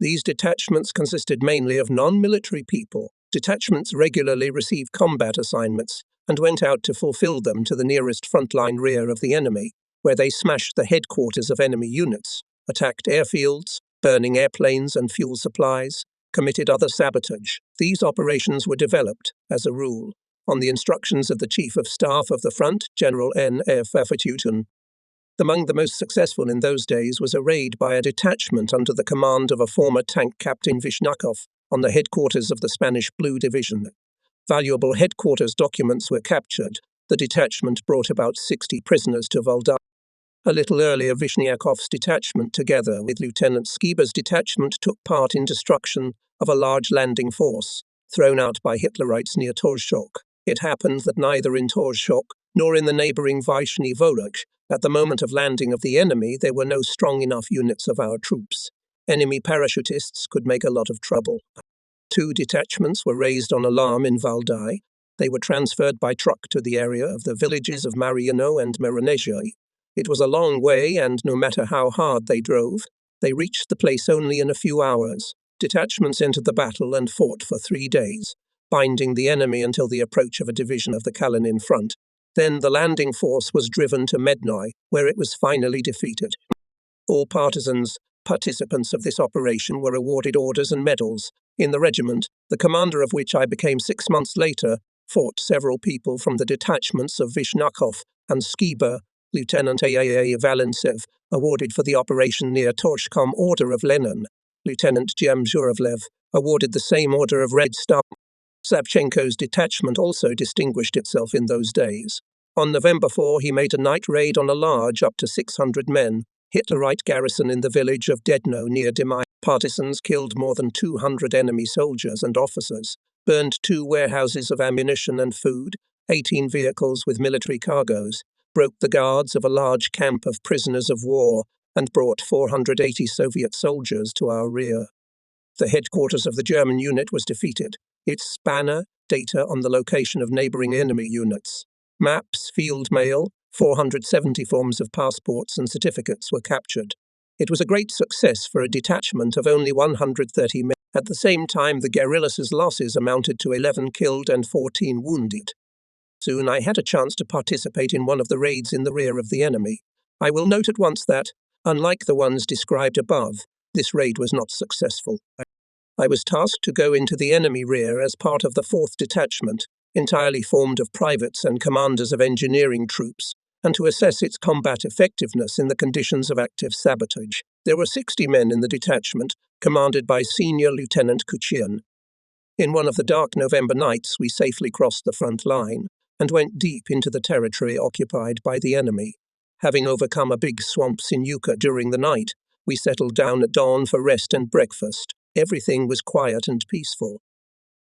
These detachments consisted mainly of non-military people. Detachments regularly received combat assignments and went out to fulfill them to the nearest frontline rear of the enemy, where they smashed the headquarters of enemy units, attacked airfields, burning airplanes and fuel supplies, committed other sabotage. These operations were developed, as a rule, on the instructions of the Chief of Staff of the Front, General N.F. Fafatutin. Among the most successful in those days was a raid by a detachment under the command of a former tank captain Vishnakov on the headquarters of the Spanish Blue Division. Valuable headquarters documents were captured. The detachment brought about 60 prisoners to Valdai. A little earlier, Vishniakov's detachment, together with Lieutenant Skiba's detachment, took part in destruction of a large landing force thrown out by Hitlerites near Torzhok. It happened that neither in Torzhok nor in the neighbouring Vyshny Volokh, at the moment of landing of the enemy, there were no strong enough units of our troops. Enemy parachutists could make a lot of trouble. 2 detachments were raised on alarm in Valdai. They were transferred by truck to the area of the villages of Mariano and Mironezhai. It was a long way, and no matter how hard they drove, they reached the place only in a few hours. Detachments entered the battle and fought for 3 days, binding the enemy until the approach of a division of the Kalinin front. Then the landing force was driven to Mednoy, where it was finally defeated. All participants of this operation were awarded orders and medals. In the regiment, the commander of which I became 6 months later, fought several people from the detachments of Vishnakov and Skiba. Lieutenant Aaa Valentsev, awarded for the operation near Torshkom Order of Lenin. Lieutenant Gem Zhuravlev, awarded the same Order of Red Star. Savchenko's detachment also distinguished itself in those days. On November 4, he made a night raid on a large, up to 600 men, Hitlerite garrison in the village of Dedno near Demai. Partisans killed more than 200 enemy soldiers and officers, burned 2 warehouses of ammunition and food, 18 vehicles with military cargoes, broke the guards of a large camp of prisoners of war, and brought 480 Soviet soldiers to our rear. The headquarters of the German unit was defeated. Its spanner, data on the location of neighbouring enemy units, maps, field mail, 470 forms of passports and certificates were captured. It was a great success for a detachment of only 130 men. At the same time, the guerrillas' losses amounted to 11 killed and 14 wounded. Soon I had a chance to participate in one of the raids in the rear of the enemy. I will note at once that, unlike the ones described above, this raid was not successful. I was tasked to go into the enemy rear as part of the 4th Detachment, entirely formed of privates and commanders of engineering troops, and to assess its combat effectiveness in the conditions of active sabotage. There were 60 men in the detachment, commanded by Senior Lieutenant Kuchian. In one of the dark November nights, we safely crossed the front line and went deep into the territory occupied by the enemy. Having overcome a big swamp Sinuka during the night, we settled down at dawn for rest and breakfast. Everything was quiet and peaceful.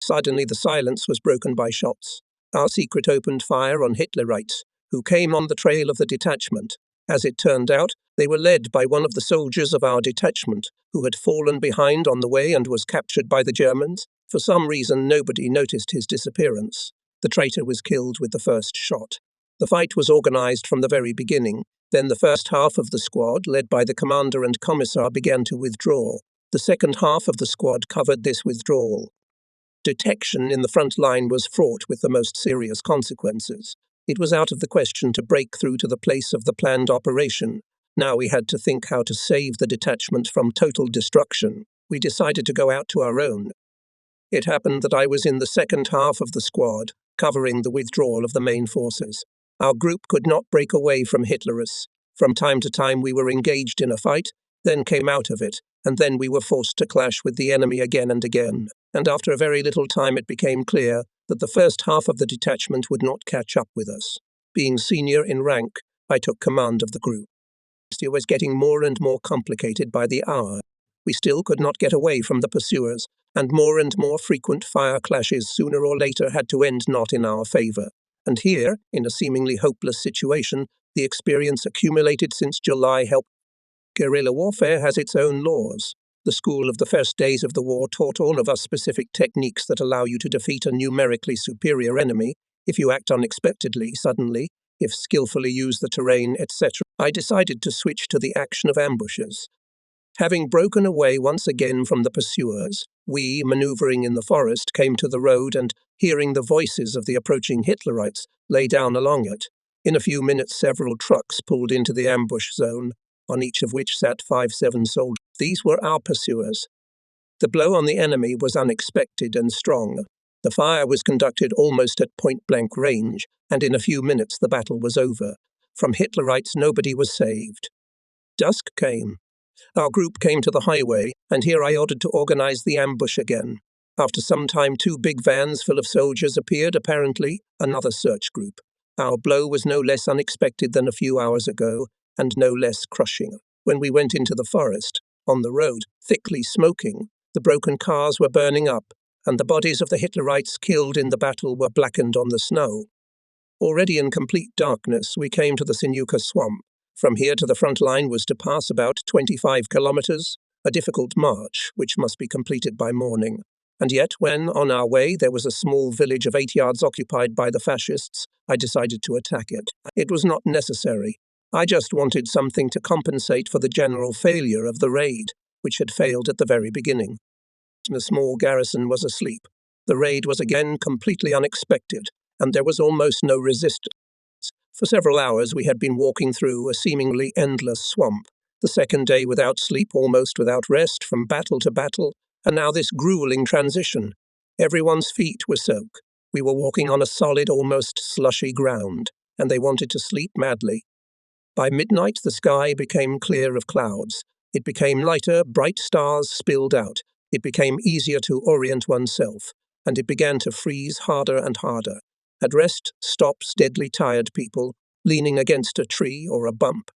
Suddenly the silence was broken by shots. Our secret opened fire on Hitlerites, who came on the trail of the detachment. As it turned out, they were led by one of the soldiers of our detachment, who had fallen behind on the way and was captured by the Germans. For some reason, nobody noticed his disappearance. The traitor was killed with the first shot. The fight was organized from the very beginning. Then the first half of the squad, led by the commander and commissar, began to withdraw. The second half of the squad covered this withdrawal. Detection in the front line was fraught with the most serious consequences. It was out of the question to break through to the place of the planned operation. Now we had to think how to save the detachment from total destruction. We decided to go out to our own. It happened that I was in the second half of the squad, covering the withdrawal of the main forces. Our group could not break away from Hitlerus. From time to time we were engaged in a fight, then came out of it, and then we were forced to clash with the enemy again and again. And after a very little time it became clear that the first half of the detachment would not catch up with us. Being senior in rank, I took command of the group. It was getting more and more complicated by the hour. We still could not get away from the pursuers, and more frequent fire clashes sooner or later had to end not in our favour. And here, in a seemingly hopeless situation, the experience accumulated since July helped. Guerrilla warfare has its own laws. The school of the first days of the war taught all of us specific techniques that allow you to defeat a numerically superior enemy if you act unexpectedly, suddenly, if skillfully use the terrain, etc. I decided to switch to the action of ambushes. Having broken away once again from the pursuers, we, maneuvering in the forest, came to the road and, hearing the voices of the approaching Hitlerites, lay down along it. In a few minutes several trucks pulled into the ambush zone. on each of which sat 5-7 soldiers. These were our pursuers. The blow on the enemy was unexpected and strong. The fire was conducted almost at point-blank range, and in a few minutes the battle was over. From Hitlerites nobody was saved. Dusk came. Our group came to the highway, and here I ordered to organize the ambush again. After some time 2 big vans full of soldiers appeared, apparently another search group. Our blow was no less unexpected than a few hours ago, and no less crushing. When we went into the forest, on the road, thickly smoking, the broken cars were burning up, and the bodies of the Hitlerites killed in the battle were blackened on the snow. Already in complete darkness, we came to the Sinuka swamp. From here to the front line was to pass about 25 kilometers, a difficult march, which must be completed by morning. And yet, when, on our way, there was a small village of 8 yards occupied by the fascists, I decided to attack it. It was not necessary. I just wanted something to compensate for the general failure of the raid, which had failed at the very beginning. The small garrison was asleep. The raid was again completely unexpected, and there was almost no resistance. For several hours we had been walking through a seemingly endless swamp, the second day without sleep, almost without rest, from battle to battle, and now this grueling transition. Everyone's feet were soaked. We were walking on a solid, almost slushy ground, and they wanted to sleep madly. By midnight the sky became clear of clouds. It became lighter, bright stars spilled out. It became easier to orient oneself, and it began to freeze harder and harder. At rest stops deadly tired people, leaning against a tree or a bump.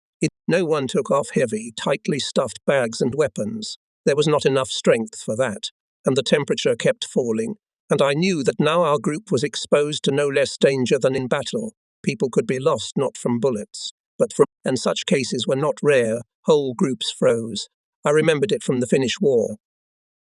No one took off heavy, tightly stuffed bags and weapons. There was not enough strength for that, and the temperature kept falling, and I knew that now our group was exposed to no less danger than in battle. People could be lost not from bullets, but from, and such cases were not rare. Whole groups froze. I remembered it from the Finnish War.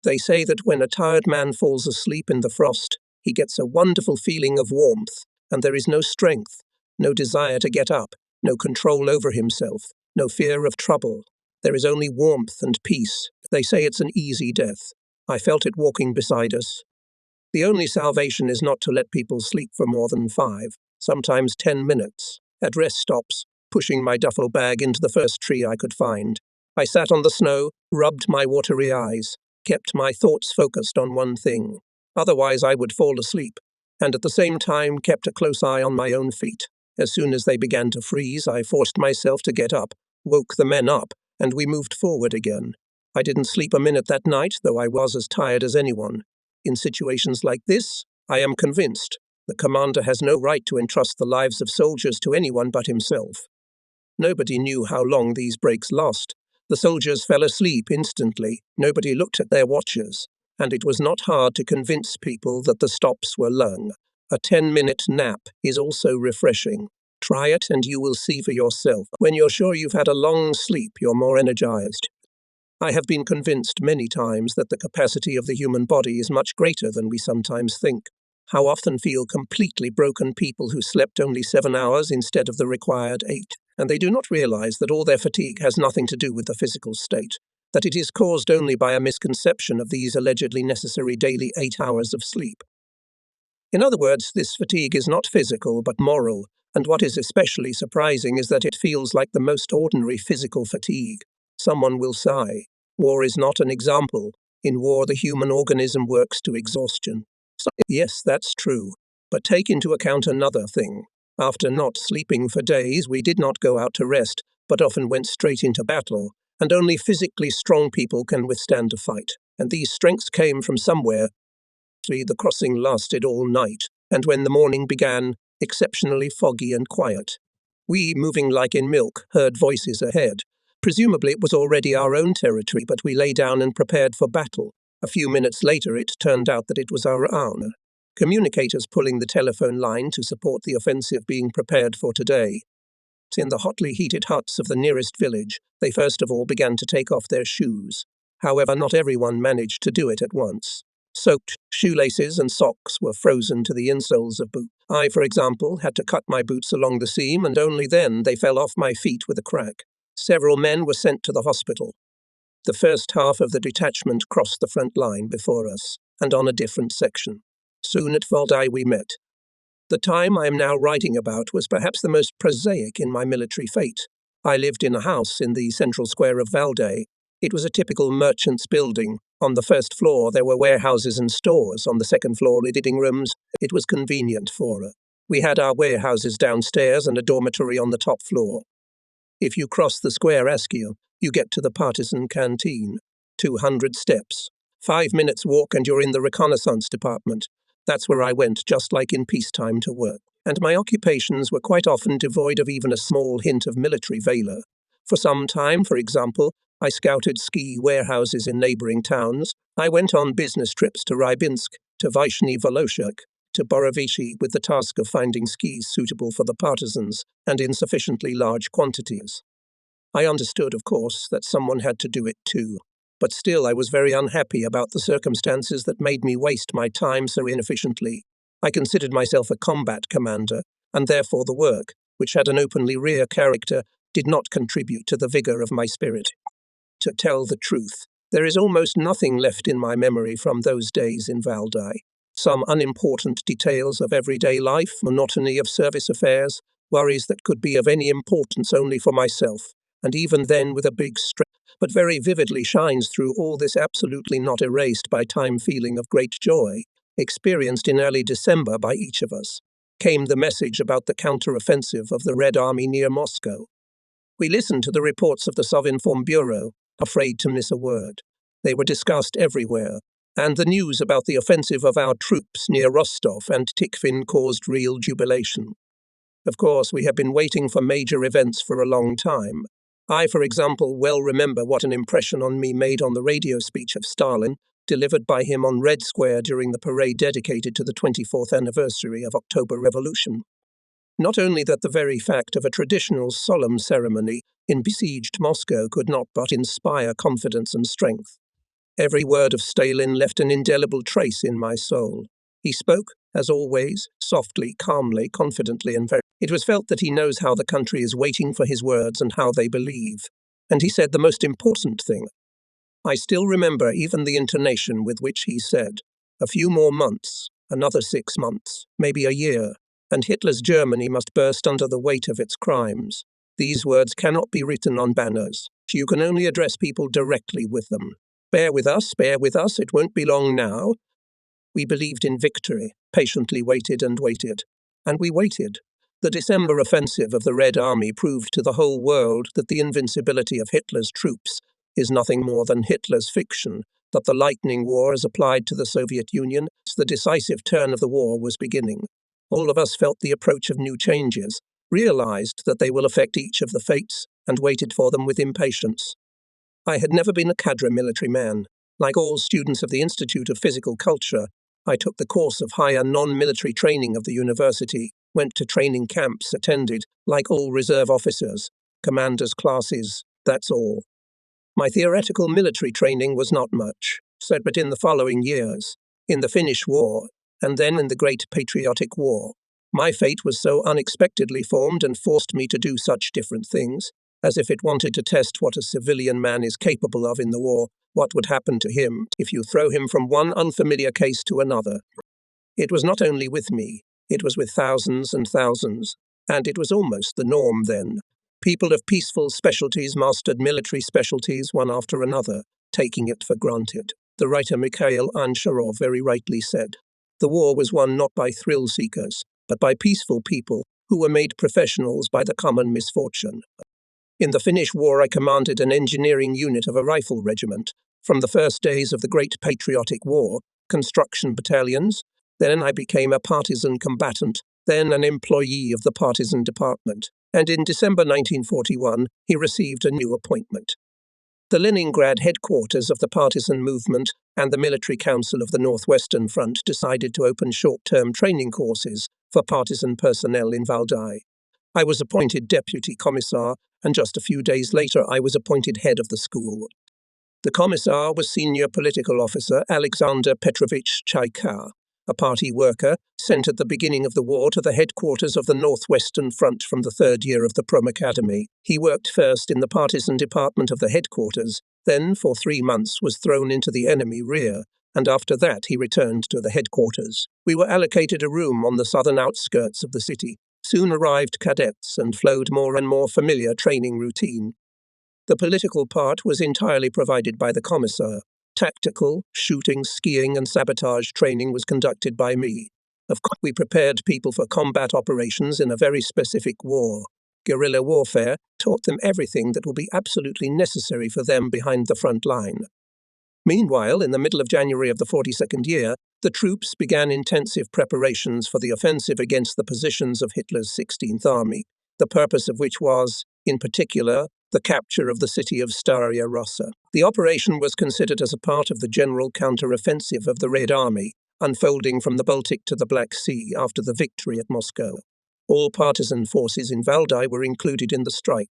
They say that when a tired man falls asleep in the frost, he gets a wonderful feeling of warmth, and there is no strength, no desire to get up, no control over himself, no fear of trouble. There is only warmth and peace. They say it's an easy death. I felt it walking beside us. The only salvation is not to let people sleep for more than 5, sometimes 10 minutes, at rest stops, pushing my duffel bag into the first tree I could find. I sat on the snow, rubbed my watery eyes, kept my thoughts focused on one thing. Otherwise I would fall asleep, and at the same time kept a close eye on my own feet. As soon as they began to freeze, I forced myself to get up, woke the men up, and we moved forward again. I didn't sleep a minute that night, though I was as tired as anyone. In situations like this, I am convinced the commander has no right to entrust the lives of soldiers to anyone but himself. Nobody knew how long these breaks last. The soldiers fell asleep instantly. Nobody looked at their watches, and it was not hard to convince people that the stops were long. A 10-minute nap is also refreshing. Try it and you will see for yourself. When you're sure you've had a long sleep, you're more energized. I have been convinced many times that the capacity of the human body is much greater than we sometimes think. How often feel completely broken people who slept only 7 hours instead of the required 8, and they do not realize that all their fatigue has nothing to do with the physical state, that it is caused only by a misconception of these allegedly necessary daily 8 hours of sleep. In other words, this fatigue is not physical but moral, and what is especially surprising is that it feels like the most ordinary physical fatigue. Someone will sigh. War is not an example. In war, the human organism works to exhaustion. So, yes, that's true. But take into account another thing. After not sleeping for days, we did not go out to rest, but often went straight into battle, and only physically strong people can withstand a fight. And these strengths came from somewhere. The crossing lasted all night, and when the morning began, exceptionally foggy and quiet. We, moving like in milk, heard voices ahead. Presumably it was already our own territory, but we lay down and prepared for battle. A few minutes later it turned out that it was our own. Communicators pulling the telephone line to support the offensive being prepared for today. In the hotly heated huts of the nearest village, they first of all began to take off their shoes. However, not everyone managed to do it at once. Soaked shoelaces and socks were frozen to the insoles of boots. I, for example, had to cut my boots along the seam, and only then they fell off my feet with a crack. Several men were sent to the hospital. The first half of the detachment crossed the front line before us, and on a different section. Soon at Valdai we met. The time I am now writing about was perhaps the most prosaic in my military fate. I lived in a house in the central square of Valde. It was a typical merchant's building. On the first floor there were warehouses and stores. On the second floor, reading rooms. It was convenient for us. We had our warehouses downstairs and a dormitory on the top floor. If you cross the square Askew, you get to the partisan canteen. 200 steps. 5 minutes walk and you're in the reconnaissance department. That's where I went, just like in peacetime, to work. And my occupations were quite often devoid of even a small hint of military valor. For some time, for example, I scouted ski warehouses in neighboring towns. I went on business trips to Rybinsk, to Vyshny Voloshysk, to Borovichi with the task of finding skis suitable for the partisans and in sufficiently large quantities. I understood, of course, that someone had to do it too, but still I was very unhappy about the circumstances that made me waste my time so inefficiently. I considered myself a combat commander, and therefore the work, which had an openly rear character, did not contribute to the vigor of my spirit. To tell the truth, there is almost nothing left in my memory from those days in Valdai. Some unimportant details of everyday life, monotony of service affairs, worries that could be of any importance only for myself, and even then with a big stress, but very vividly shines through all this absolutely not erased by time feeling of great joy, experienced in early December by each of us, came the message about the counter-offensive of the Red Army near Moscow. We listened to the reports of the Sovinform Bureau, afraid to miss a word. They were discussed everywhere, and the news about the offensive of our troops near Rostov and Tikhvin caused real jubilation. Of course, we have been waiting for major events for a long time. I, for example, well remember what an impression on me made on the radio speech of Stalin, delivered by him on Red Square during the parade dedicated to the 24th anniversary of October Revolution. Not only that the very fact of a traditional solemn ceremony in besieged Moscow could not but inspire confidence and strength. Every word of Stalin left an indelible trace in my soul. He spoke, as always, softly, calmly, confidently, and very. It was felt that he knows how the country is waiting for his words and how they believe. And he said the most important thing. I still remember even the intonation with which he said, "A few more months, another 6 months, maybe a year, and Hitler's Germany must burst under the weight of its crimes. These words cannot be written on banners. You can only address people directly with them. Bear with us, it won't be long now." We believed in victory, patiently waited and waited. And we waited. The December offensive of the Red Army proved to the whole world that the invincibility of Hitler's troops is nothing more than Hitler's fiction, that the lightning war as applied to the Soviet Union, the decisive turn of the war was beginning. All of us felt the approach of new changes, realized that they will affect each of the fates, and waited for them with impatience. I had never been a cadre military man. Like all students of the Institute of Physical Culture, I took the course of higher non-military training of the university, went to training camps, attended, like all reserve officers, commanders' classes, that's all. My theoretical military training was not much, but in the following years, in the Finnish War, and then in the Great Patriotic War, my fate was so unexpectedly formed and forced me to do such different things, as if it wanted to test what a civilian man is capable of in the war, what would happen to him if you throw him from one unfamiliar case to another. It was not only with me, it was with thousands and thousands, and it was almost the norm then. People of peaceful specialties mastered military specialties one after another, taking it for granted. The writer Mikhail Ansharov very rightly said, "The war was won not by thrill seekers, but by peaceful people who were made professionals by the common misfortune." In the Finnish War, I commanded an engineering unit of a rifle regiment. From the first days of the Great Patriotic War, construction battalions. Then I became a partisan combatant, then an employee of the partisan department. And in December 1941, he received a new appointment. The Leningrad headquarters of the partisan movement and the Military Council of the Northwestern Front decided to open short-term training courses for partisan personnel in Valdai. I was appointed deputy commissar, and just a few days later I was appointed head of the school. The commissar was senior political officer Alexander Petrovich Chaika, a party worker sent at the beginning of the war to the headquarters of the Northwestern Front from the third year of the Prom Academy. He worked first in the partisan department of the headquarters, then for 3 months was thrown into the enemy rear, and after that he returned to the headquarters. We were allocated a room on the southern outskirts of the city, Soon arrived cadets and flowed more and more familiar training routine. The political part was entirely provided by the commissar. Tactical, shooting, skiing and sabotage training was conducted by me. Of course, we prepared people for combat operations in a very specific war. Guerrilla warfare taught them everything that will be absolutely necessary for them behind the front line. Meanwhile, in the middle of January of the 42nd year, the troops began intensive preparations for the offensive against the positions of Hitler's 16th Army, the purpose of which was, in particular, the capture of the city of Stara Russa. The operation was considered as a part of the general counter-offensive of the Red Army, unfolding from the Baltic to the Black Sea after the victory at Moscow. All partisan forces in Valdai were included in the strike.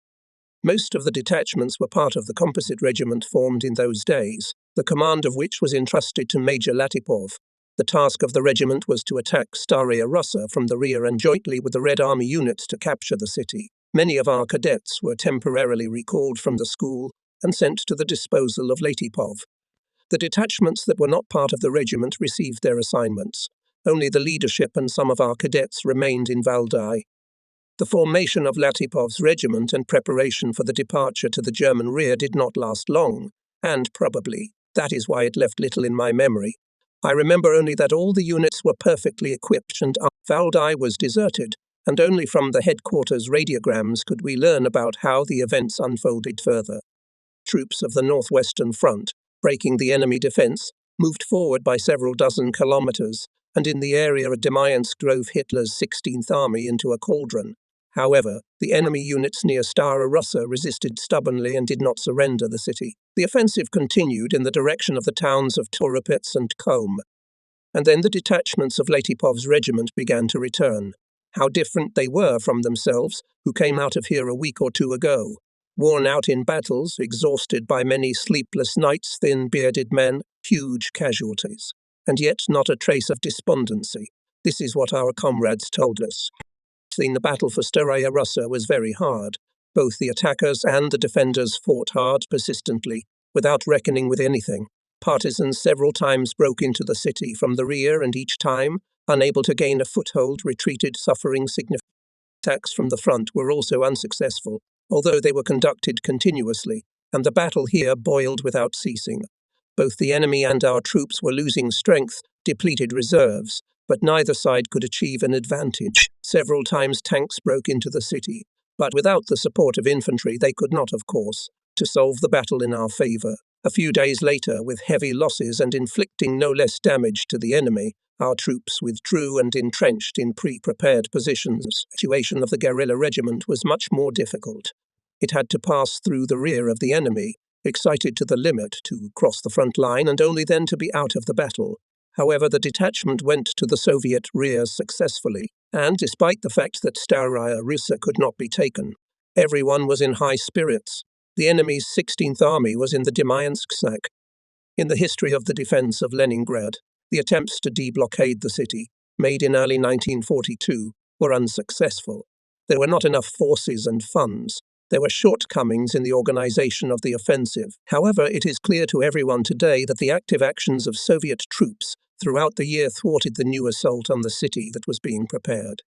Most of the detachments were part of the composite regiment formed in those days, the command of which was entrusted to Major Latipov. The task of the regiment was to attack Stara Russa from the rear and jointly with the Red Army units to capture the city. Many of our cadets were temporarily recalled from the school and sent to the disposal of Latipov. The detachments that were not part of the regiment received their assignments. Only the leadership and some of our cadets remained in Valdai. The formation of Latipov's regiment and preparation for the departure to the German rear did not last long, and probably that is why it left little in my memory. I remember only that all the units were perfectly equipped and Valdai was deserted, and only from the headquarters radiograms could we learn about how the events unfolded further. Troops of the Northwestern Front, breaking the enemy defense, moved forward by several dozen kilometers, and in the area of Demyansk drove Hitler's 16th Army into a cauldron. However, the enemy units near Stara Russa resisted stubbornly and did not surrender the city. The offensive continued in the direction of the towns of Toropets and Kom. And then the detachments of Latipov's regiment began to return. How different they were from themselves, who came out of here a week or two ago. Worn out in battles, exhausted by many sleepless nights, thin-bearded men, huge casualties. And yet not a trace of despondency. This is what our comrades told us. The battle for Stara Russa was very hard. Both the attackers and the defenders fought hard persistently, without reckoning with anything. Partisans several times broke into the city from the rear and each time, unable to gain a foothold, retreated, suffering significant attacks from the front were also unsuccessful, although they were conducted continuously, and the battle here boiled without ceasing. Both the enemy and our troops were losing strength, depleted reserves, but neither side could achieve an advantage. Several times tanks broke into the city, but without the support of infantry they could not, of course, to solve the battle in our favor. A few days later, with heavy losses and inflicting no less damage to the enemy, our troops withdrew and entrenched in pre-prepared positions. The situation of the guerrilla regiment was much more difficult. It had to pass through the rear of the enemy, excited to the limit to cross the front line and only then to be out of the battle. However, the detachment went to the Soviet rear successfully, and despite the fact that Stara Russa could not be taken, everyone was in high spirits. The enemy's 16th Army was in the Demyansk sack. In the history of the defense of Leningrad, the attempts to deblockade the city, made in early 1942, were unsuccessful. There were not enough forces and funds. There were shortcomings in the organization of the offensive. However, it is clear to everyone today that the active actions of Soviet troops throughout the year thwarted the new assault on the city that was being prepared.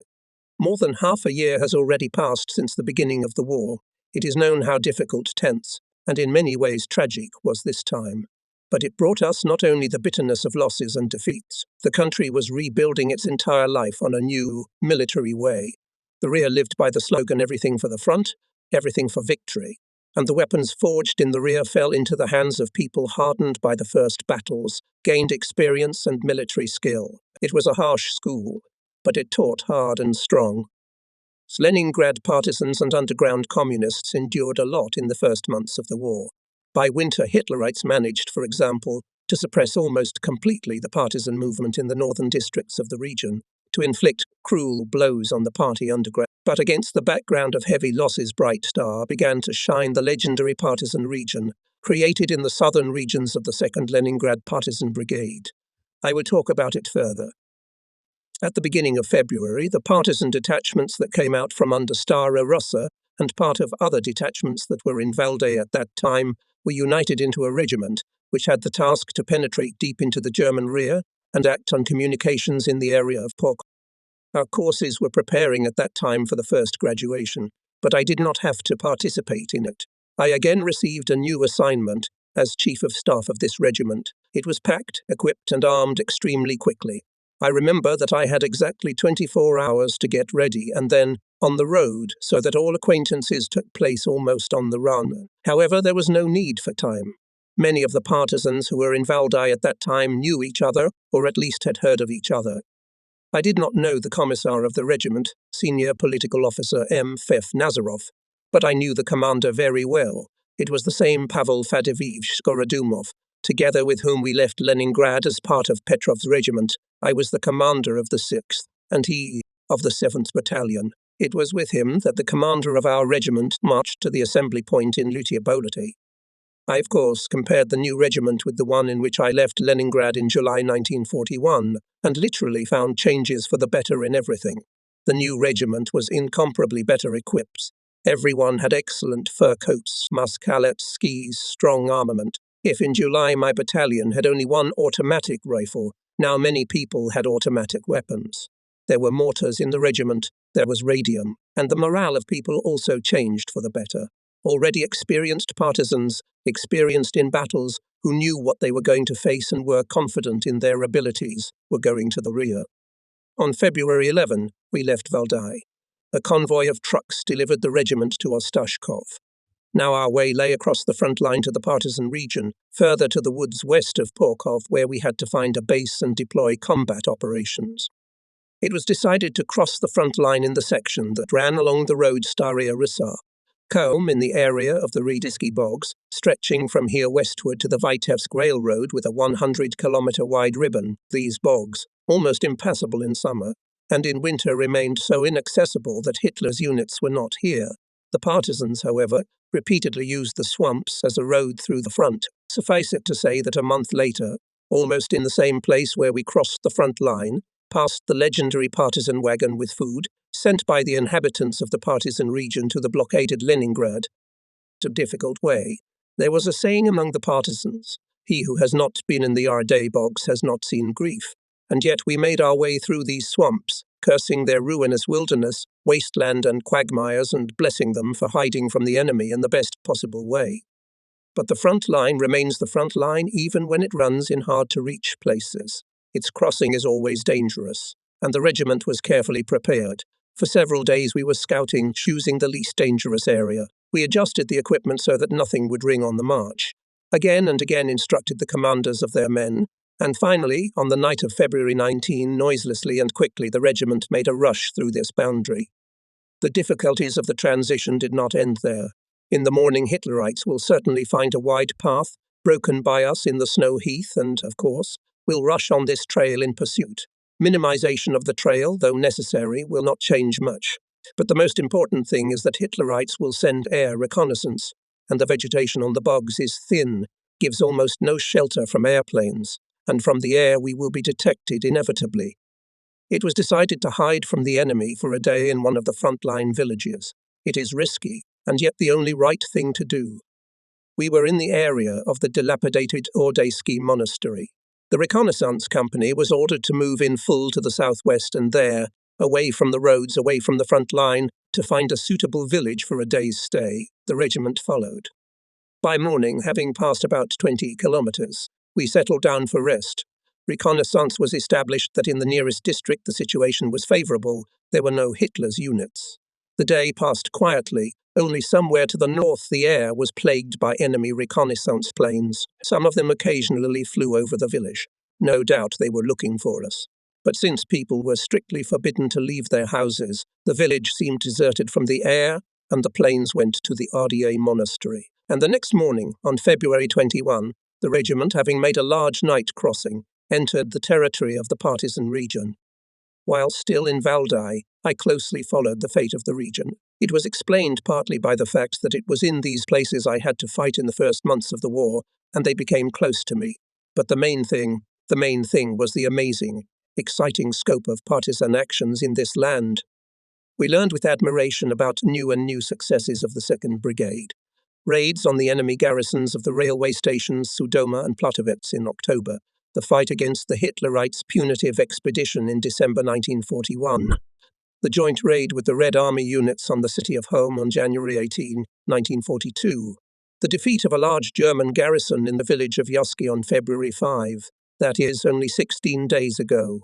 More than half a year has already passed since the beginning of the war. It is known how difficult, tense, and in many ways tragic was this time. But it brought us not only the bitterness of losses and defeats. The country was rebuilding its entire life on a new, military way. The rear lived by the slogan, "Everything for the front, everything for victory." And the weapons forged in the rear fell into the hands of people hardened by the first battles, gained experience and military skill. It was a harsh school, but it taught hard and strong. Leningrad partisans and underground communists endured a lot in the first months of the war. By winter, Hitlerites managed, for example, to suppress almost completely the partisan movement in the northern districts of the region, to inflict cruel blows on the party underground. But against the background of heavy losses, bright star began to shine the legendary partisan region, created in the southern regions of the 2nd Leningrad Partisan Brigade. I will talk about it further. At the beginning of February, the partisan detachments that came out from under Stara Russa and part of other detachments that were in Valdai at that time were united into a regiment, which had the task to penetrate deep into the German rear and act on communications in the area of Pok. Our courses were preparing at that time for the first graduation, but I did not have to participate in it. I again received a new assignment as Chief of Staff of this regiment. It was packed, equipped, and armed extremely quickly. I remember that I had exactly 24 hours to get ready and then on the road, so that all acquaintances took place almost on the run. However, there was no need for time. Many of the partisans who were in Valdai at that time knew each other, or at least had heard of each other. I did not know the commissar of the regiment, senior political officer M. Fef Nazarov, but I knew the commander very well. It was the same Pavel Fadevich Skorodumov, together with whom we left Leningrad as part of Petrov's regiment. I was the commander of the 6th, and he of the 7th Battalion. It was with him that the commander of our regiment marched to the assembly point in Lutyabolity. I, of course, compared the new regiment with the one in which I left Leningrad in July 1941, and literally found changes for the better in everything. The new regiment was incomparably better equipped. Everyone had excellent fur coats, muscalets, skis, strong armament. If in July my battalion had only one automatic rifle, now many people had automatic weapons. There were mortars in the regiment, there was radium, and the morale of people also changed for the better. Already experienced partisans, experienced in battles, who knew what they were going to face and were confident in their abilities, were going to the rear. On February 11, we left Valdai. A convoy of trucks delivered the regiment to Ostashkov. Now our way lay across the front line to the partisan region, further to the woods west of Porkov, where we had to find a base and deploy combat operations. It was decided to cross the front line in the section that ran along the road Stara Russa, Combe in the area of the Redisky bogs, stretching from here westward to the Vitebsk railroad with a 100-kilometre wide ribbon. These bogs, almost impassable in summer, and in winter remained so inaccessible that Hitler's units were not here. The partisans, however, repeatedly used the swamps as a road through the front. Suffice it to say that a month later, almost in the same place where we crossed the front line, past the legendary partisan wagon with food, sent by the inhabitants of the partisan region to the blockaded Leningrad. A difficult way. There was a saying among the partisans, "He who has not been in the Ardei bogs has not seen grief." And yet we made our way through these swamps, cursing their ruinous wilderness, wasteland and quagmires, and blessing them for hiding from the enemy in the best possible way. But the front line remains the front line even when it runs in hard-to-reach places. Its crossing is always dangerous, and the regiment was carefully prepared. For several days we were scouting, choosing the least dangerous area. We adjusted the equipment so that nothing would ring on the march. Again and again instructed the commanders of their men, and finally, on the night of February 19, noiselessly and quickly the regiment made a rush through this boundary. The difficulties of the transition did not end there. In the morning Hitlerites will certainly find a wide path, broken by us in the snow heath, and, of course, will rush on this trail in pursuit. Minimization of the trail, though necessary, will not change much. But the most important thing is that Hitlerites will send air reconnaissance, and the vegetation on the bogs is thin, gives almost no shelter from airplanes, and from the air we will be detected inevitably. It was decided to hide from the enemy for a day in one of the frontline villages. It is risky, and yet the only right thing to do. We were in the area of the dilapidated Ordesky monastery. The reconnaissance company was ordered to move in full to the southwest and there, away from the roads, away from the front line, to find a suitable village for a day's stay. The regiment followed. By morning, having passed about 20 kilometers, we settled down for rest. Reconnaissance was established that in the nearest district the situation was favorable. There were no Hitler's units. The day passed quietly. Only somewhere to the north the air was plagued by enemy reconnaissance planes. Some of them occasionally flew over the village. No doubt they were looking for us. But since people were strictly forbidden to leave their houses, the village seemed deserted from the air, and the planes went to the RDA monastery. And the next morning, on February 21, the regiment, having made a large night crossing, entered the territory of the partisan region. While still in Valdai, I closely followed the fate of the region. It was explained partly by the fact that it was in these places I had to fight in the first months of the war, and they became close to me. But the main thing was the amazing, exciting scope of partisan actions in this land. We learned with admiration about new successes of the 2nd Brigade. Raids on the enemy garrisons of the railway stations Sudoma and Plotovets in October. the fight against the Hitlerites' punitive expedition in December 1941, the joint raid with the Red Army units on the city of Home on January 18, 1942, the defeat of a large German garrison in the village of Yuski on February 5, that is, only 16 days ago.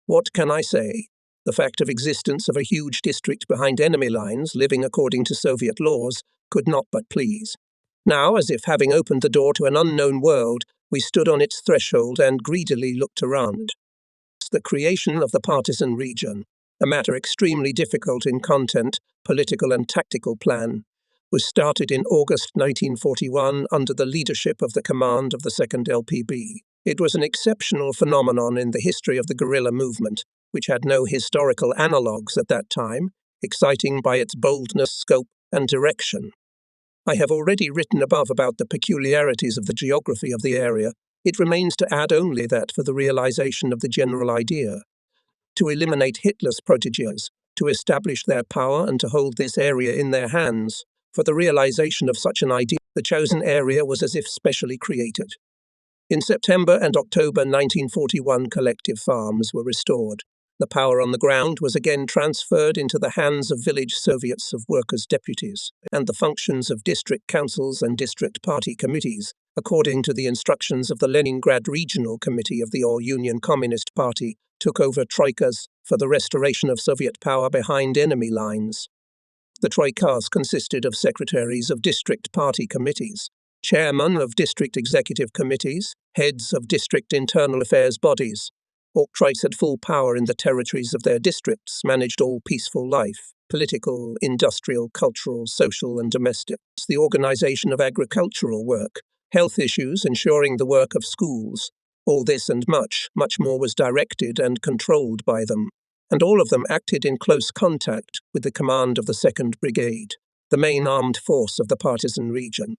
What can I say? The fact of existence of a huge district behind enemy lines, living according to Soviet laws, could not but please. Now, as if having opened the door to an unknown world, we stood on its threshold and greedily looked around. The creation of the partisan region, a matter extremely difficult in content, political and tactical plan, was started in August 1941 under the leadership of the command of the 2nd LPB. It was an exceptional phenomenon in the history of the guerrilla movement, which had no historical analogues at that time, exciting by its boldness, scope, and direction. I have already written above about the peculiarities of the geography of the area. It remains to add only that for the realization of the general idea, to eliminate Hitler's proteges, to establish their power and to hold this area in their hands, for the realization of such an idea, the chosen area was as if specially created. In September and October 1941, collective farms were restored. The power on the ground was again transferred into the hands of village Soviets of workers' deputies, and the functions of district councils and district party committees, according to the instructions of the Leningrad Regional Committee of the All-Union Communist Party, took over troikas for the restoration of Soviet power behind enemy lines. The troikas consisted of secretaries of district party committees, chairmen of district executive committees, heads of district internal affairs bodies. Troikas had full power in the territories of their districts, managed all peaceful life, political, industrial, cultural, social and domestic, the organization of agricultural work, health issues, ensuring the work of schools. All this and much, much more was directed and controlled by them, and all of them acted in close contact with the command of the 2nd Brigade, the main armed force of the partisan region.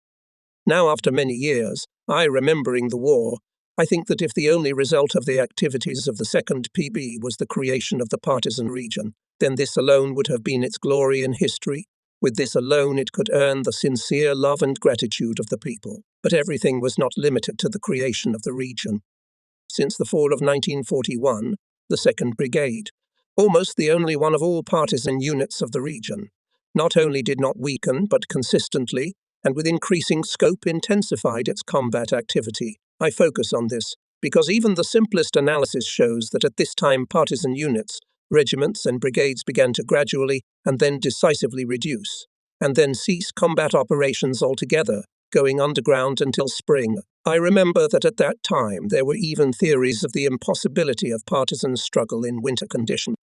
Now, after many years, remembering the war, I think that if the only result of the activities of the 2nd PB was the creation of the partisan region, then this alone would have been its glory in history. With this alone it could earn the sincere love and gratitude of the people. But everything was not limited to the creation of the region. Since the fall of 1941, the 2nd Brigade, almost the only one of all partisan units of the region, not only did not weaken, but consistently, and with increasing scope, intensified its combat activity. I focus on this because even the simplest analysis shows that at this time partisan units, regiments and brigades began to gradually and then decisively reduce, and then cease combat operations altogether, going underground until spring. I remember that at that time there were even theories of the impossibility of partisan struggle in winter conditions.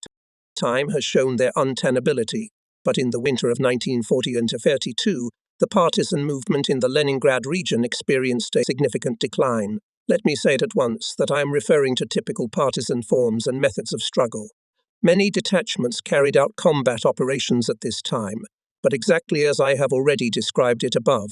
Time has shown their untenability, but in the winter of 1940 and 1942, the partisan movement in the Leningrad region experienced a significant decline. Let me say it at once that I am referring to typical partisan forms and methods of struggle. Many detachments carried out combat operations at this time, but exactly as I have already described it above.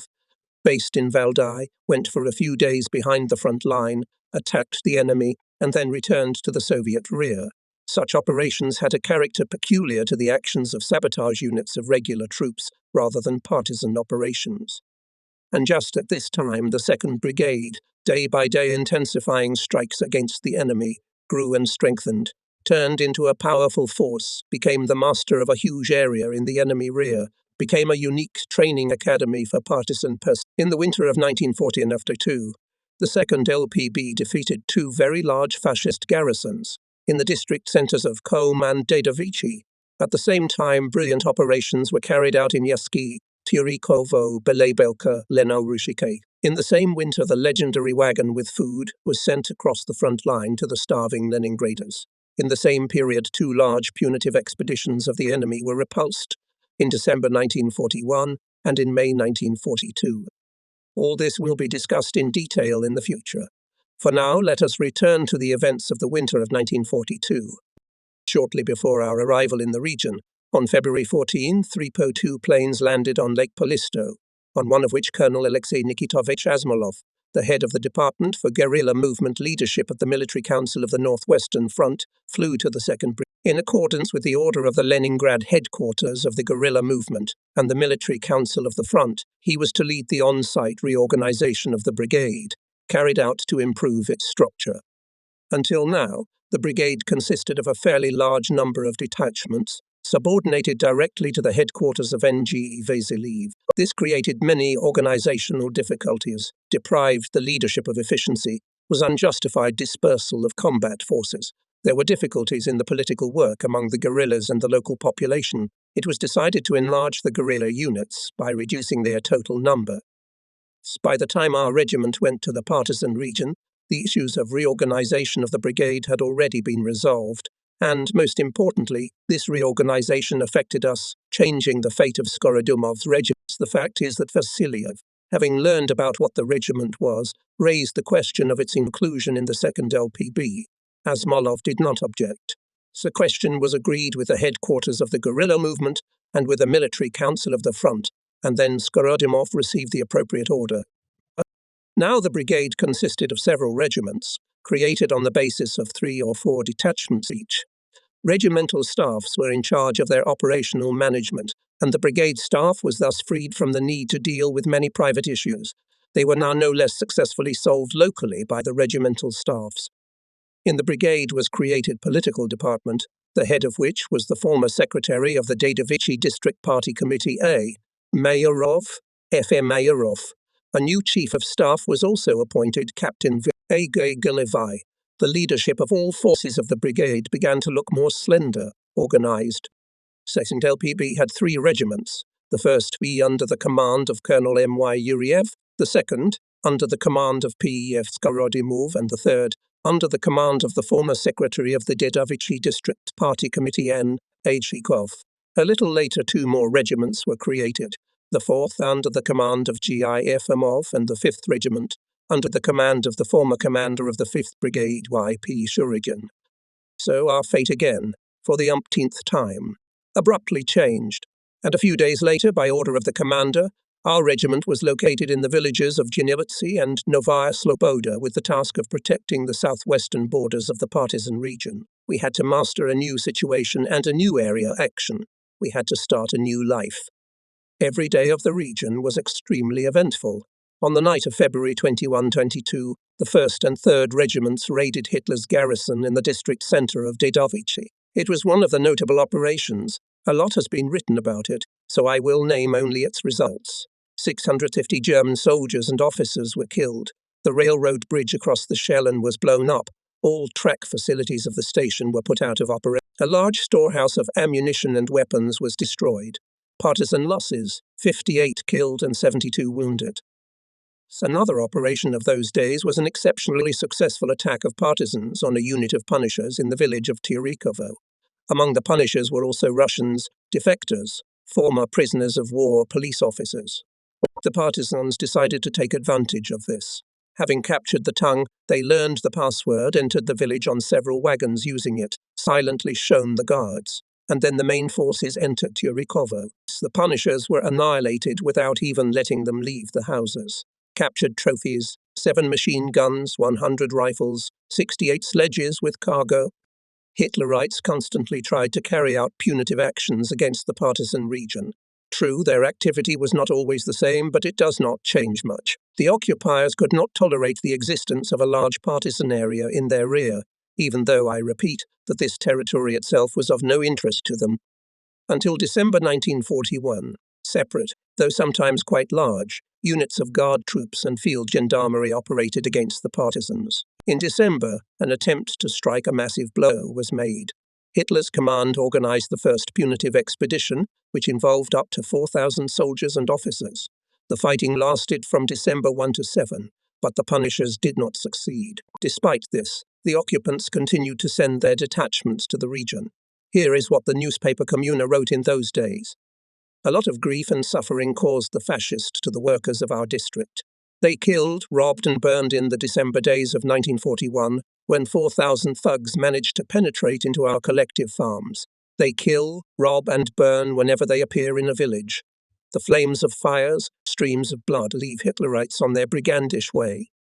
Based in Valdai, went for a few days behind the front line, attacked the enemy, and then returned to the Soviet rear. Such operations had a character peculiar to the actions of sabotage units of regular troops rather than partisan operations. And just at this time, the 2nd Brigade, day by day intensifying strikes against the enemy, grew and strengthened, turned into a powerful force, became the master of a huge area in the enemy rear, became a unique training academy for partisan personnel. In the winter of 1940 and after the 2nd LPB defeated two very large fascist garrisons in the district centres of Kom and Perichi. At the same time, brilliant operations were carried out in Yuski, Tyrikovo, Belebelka, Lenorushike. In the same winter, the legendary wagon with food was sent across the front line to the starving Leningraders. In the same period, two large punitive expeditions of the enemy were repulsed, in December 1941 and in May 1942. All this will be discussed in detail in the future. For now, let us return to the events of the winter of 1942. Shortly before our arrival in the region, on February 14, 3 Po-2 planes landed on Lake Polisto, on one of which Colonel Alexei Nikitovich Asmolov, the head of the Department for Guerrilla Movement Leadership at the Military Council of the Northwestern Front, flew to the 2nd Brigade. In accordance with the order of the Leningrad headquarters of the guerrilla movement and the Military Council of the Front, he was to lead the on-site reorganization of the brigade, carried out to improve its structure. Until now, the brigade consisted of a fairly large number of detachments, subordinated directly to the headquarters of NGE Vasiliv. This created many organizational difficulties, deprived the leadership of efficiency, was unjustified dispersal of combat forces. There were difficulties in the political work among the guerrillas and the local population. It was decided to enlarge the guerrilla units by reducing their total number. By the time our regiment went to the partisan region, the issues of reorganization of the brigade had already been resolved, and, most importantly, this reorganization affected us, changing the fate of Skorodumov's regiment. The fact is that Vasilyev, having learned about what the regiment was, raised the question of its inclusion in the 2nd LPB. Asmolov did not object. The question was agreed with the headquarters of the guerrilla movement and with the military council of the front, and then Skorodumov received the appropriate order. Now the brigade consisted of several regiments, created on the basis of 3 or 4 detachments each. Regimental staffs were in charge of their operational management, and the brigade staff was thus freed from the need to deal with many private issues. They were now no less successfully solved locally by the regimental staffs. In the brigade was created political department, the head of which was the former secretary of the Dedovichi District Party Committee A, Mayorov, F.M. Mayorov. A new chief of staff was also appointed, Captain V. Galevai. The leadership of all forces of the brigade began to look more slender, organized. 2nd LPB had 3 regiments, the first be under the command of Colonel M.Y. Yuriev, the second under the command of P.E.F. Skorodumov, and the third under the command of the former secretary of the Dedovichi District Party Committee N. A. Chikov. A little later 2 more regiments were created, the 4th under the command of G.I. Efimov and the 5th Regiment under the command of the former commander of the 5th Brigade, Y.P. Shurigin. So our fate again, for the umpteenth time, abruptly changed, and a few days later, by order of the commander, our regiment was located in the villages of Genevitsy and Novaya Sloboda with the task of protecting the southwestern borders of the partisan region. We had to master a new situation and a new area action. We had to start a new life. Every day of the region was extremely eventful. On the night of February 21-22, the 1st and 3rd Regiments raided Hitler's garrison in the district centre of Dedovichi. It was one of the notable operations. A lot has been written about it, so I will name only its results. 650 German soldiers and officers were killed. The railroad bridge across the Schellen was blown up. All track facilities of the station were put out of operation. A large storehouse of ammunition and weapons was destroyed. Partisan losses, 58 killed and 72 wounded. Another operation of those days was an exceptionally successful attack of partisans on a unit of Punishers in the village of Tirikovo. Among the Punishers were also Russians, defectors, former prisoners of war police officers. The partisans decided to take advantage of this. Having captured the tongue, they learned the password, entered the village on several wagons using it, silently shown the guards, and then the main forces entered Tirikovo. The Punishers were annihilated without even letting them leave the houses. Captured trophies, 7 machine guns, 100 rifles, 68 sledges with cargo. Hitlerites constantly tried to carry out punitive actions against the partisan region. True, their activity was not always the same, but it does not change much. The occupiers could not tolerate the existence of a large partisan area in their rear, even though I repeat that this territory itself was of no interest to them. Until December 1941, separate, though sometimes quite large, units of guard troops and field gendarmerie operated against the partisans. In December, an attempt to strike a massive blow was made. Hitler's command organized the first punitive expedition, which involved up to 4,000 soldiers and officers. The fighting lasted from December 1 to 7, but the Punishers did not succeed. Despite this, the occupants continued to send their detachments to the region. Here is what the newspaper Kommuna wrote in those days. A lot of grief and suffering caused the fascists to the workers of our district. They killed, robbed and burned in the December days of 1941, when 4,000 thugs managed to penetrate into our collective farms. They kill, rob and burn whenever they appear in a village. The flames of fires, streams of blood leave Hitlerites on their brigandish way.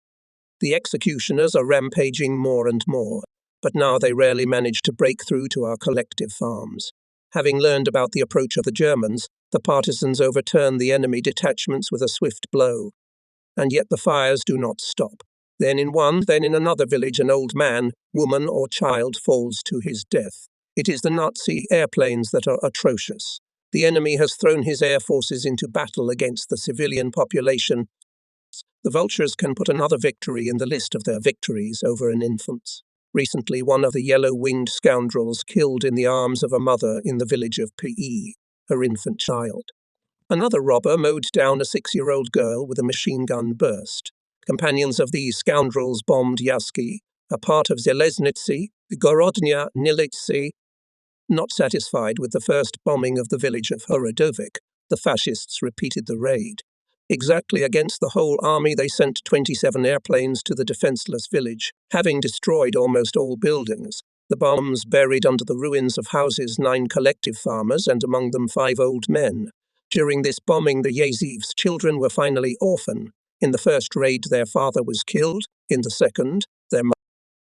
The executioners are rampaging more and more, but now they rarely manage to break through to our collective farms. Having learned about the approach of the Germans, the partisans overturn the enemy detachments with a swift blow. And yet the fires do not stop. Then in one, then in another village, an old man, woman, or child falls to his death. It is the Nazi airplanes that are atrocious. The enemy has thrown his air forces into battle against the civilian population. The vultures can put another victory in the list of their victories over an infant. Recently, one of the yellow-winged scoundrels killed in the arms of a mother in the village of Perichi, her infant child. Another robber mowed down a 6-year-old girl with a machine gun burst. Companions of these scoundrels bombed Yaski, a part of Zeleznici, Gorodnya Nilitsi. Not satisfied with the first bombing of the village of Horodovic, the fascists repeated the raid. Exactly against the whole army, they sent 27 airplanes to the defenseless village, having destroyed almost all buildings. The bombs buried under the ruins of houses 9 collective farmers, and among them 5 old men. During this bombing, the Yaziv's children were finally orphan. In the first raid, their father was killed. In the second, their mother.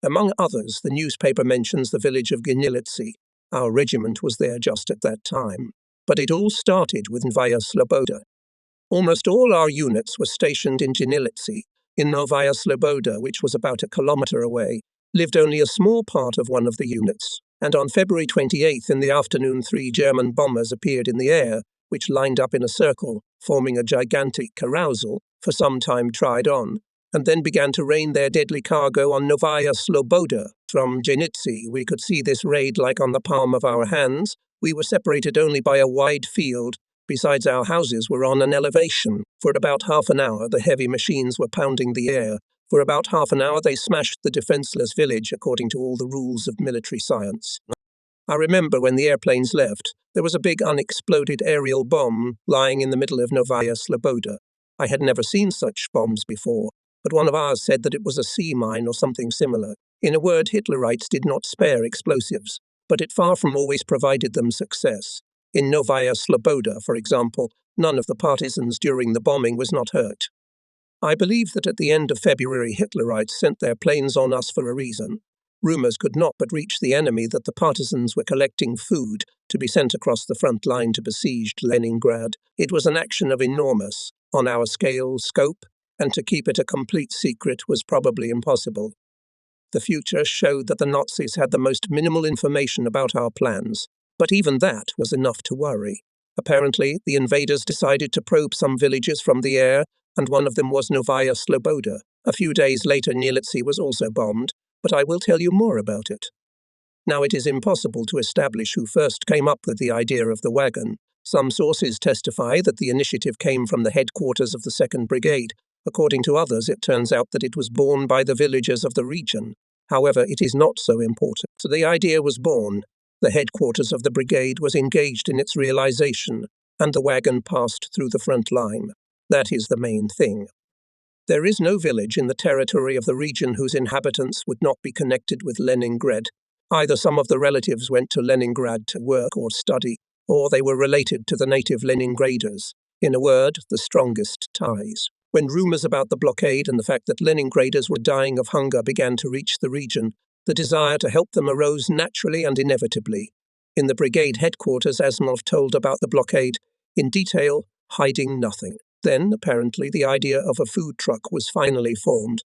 Among others, the newspaper mentions the village of Gnilitsi. Our regiment was there just at that time. But it all started with Novaya Sloboda. Almost all our units were stationed in Gnilitsi. In Novaya Sloboda, which was about a kilometer away, lived only a small part of one of the units. And on February 28th in the afternoon, 3 German bombers appeared in the air, which lined up in a circle, forming a gigantic carousel, for some time tried on, and then began to rain their deadly cargo on Novaya Sloboda. From Gnilitsi, we could see this raid like on the palm of our hands. We were separated only by a wide field. Besides, our houses were on an elevation. For about half an hour, the heavy machines were pounding the air. For about half an hour, they smashed the defenseless village according to all the rules of military science. I remember when the airplanes left, there was a big unexploded aerial bomb lying in the middle of Novaya Sloboda. I had never seen such bombs before, but one of ours said that it was a sea mine or something similar. In a word, Hitlerites did not spare explosives, but it far from always provided them success. In Novaya Sloboda, for example, none of the partisans during the bombing was not hurt. I believe that at the end of February, Hitlerites sent their planes on us for a reason. Rumors could not but reach the enemy that the partisans were collecting food to be sent across the front line to besieged Leningrad. It was an action of enormous, on our scale, scope, and to keep it a complete secret was probably impossible. The future showed that the Nazis had the most minimal information about our plans, but even that was enough to worry. Apparently, the invaders decided to probe some villages from the air, and one of them was Novaya Sloboda. A few days later, Gnilitsi was also bombed, but I will tell you more about it. Now, it is impossible to establish who first came up with the idea of the wagon. Some sources testify that the initiative came from the headquarters of the 2nd Brigade. According to others, it turns out that it was born by the villagers of the region. However, it is not so important. So the idea was born. The headquarters of the brigade was engaged in its realization, and the wagon passed through the front line. That is the main thing. There is no village in the territory of the region whose inhabitants would not be connected with Leningrad. Either some of the relatives went to Leningrad to work or study, or they were related to the native Leningraders. In a word, the strongest ties. When rumors about the blockade and the fact that Leningraders were dying of hunger began to reach the region, the desire to help them arose naturally and inevitably. In the brigade headquarters, Asimov told about the blockade, in detail, hiding nothing. Then, apparently, the idea of a food truck was finally formed.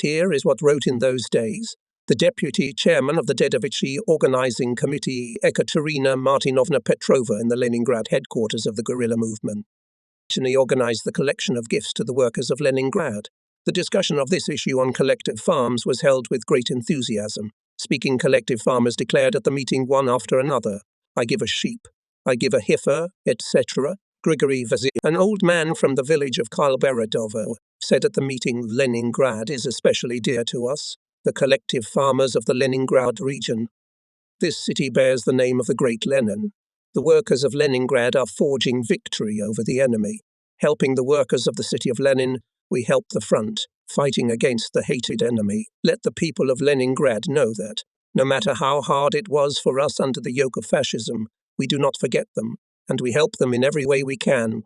Here is what wrote in those days. The deputy chairman of the Dedovichi Organizing Committee, Ekaterina Martinovna Petrova, in the Leningrad headquarters of the guerrilla movement, organized the collection of gifts to the workers of Leningrad. The discussion of this issue on collective farms was held with great enthusiasm. Speaking collective farmers declared at the meeting one after another, I give a sheep, I give a heifer, etc. Grigory Vazir, an old man from the village of Kalberadovo, said at the meeting, Leningrad is especially dear to us, the collective farmers of the Leningrad region. This city bears the name of the great Lenin. The workers of Leningrad are forging victory over the enemy. Helping the workers of the city of Lenin, we help the front, fighting against the hated enemy. Let the people of Leningrad know that, no matter how hard it was for us under the yoke of fascism, we do not forget them, and we help them in every way we can.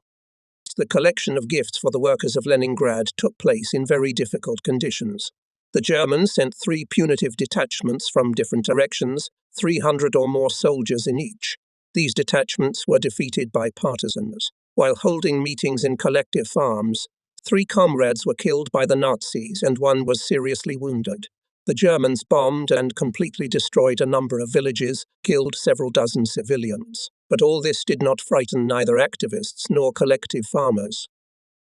The collection of gifts for the workers of Leningrad took place in very difficult conditions. The Germans sent 3 punitive detachments from different directions, 300 or more soldiers in each. These detachments were defeated by partisans. While holding meetings in collective farms, 3 comrades were killed by the Nazis and 1 was seriously wounded. The Germans bombed and completely destroyed a number of villages, killed several dozen civilians. But all this did not frighten neither activists nor collective farmers.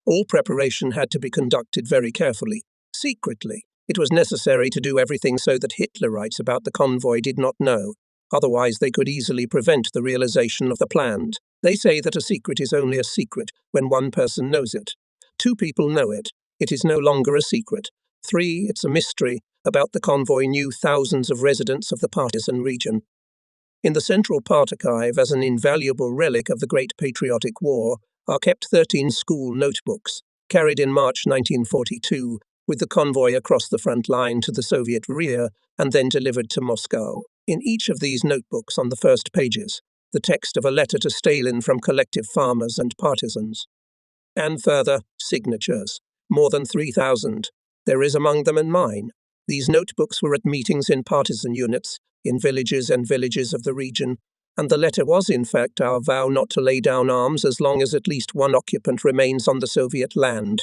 All preparation had to be conducted very carefully, secretly. It was necessary to do everything so that Hitlerites about the convoy did not know. Otherwise, they could easily prevent the realization of the plan. They say that a secret is only a secret when 1 person knows it. 2 people know it. It is no longer a secret. 3, it's a mystery. About the convoy knew thousands of residents of the partisan region. In the Central Part Archive, as an invaluable relic of the Great Patriotic War, are kept 13 school notebooks, carried in March 1942, with the convoy across the front line to the Soviet rear and then delivered to Moscow. In each of these notebooks on the first pages, the text of a letter to Stalin from collective farmers and partisans. And further, signatures, more than 3,000. There is among them and mine. These notebooks were at meetings in partisan units, in villages and villages of the region, and the letter was in fact our vow not to lay down arms as long as at least 1 occupant remains on the Soviet land.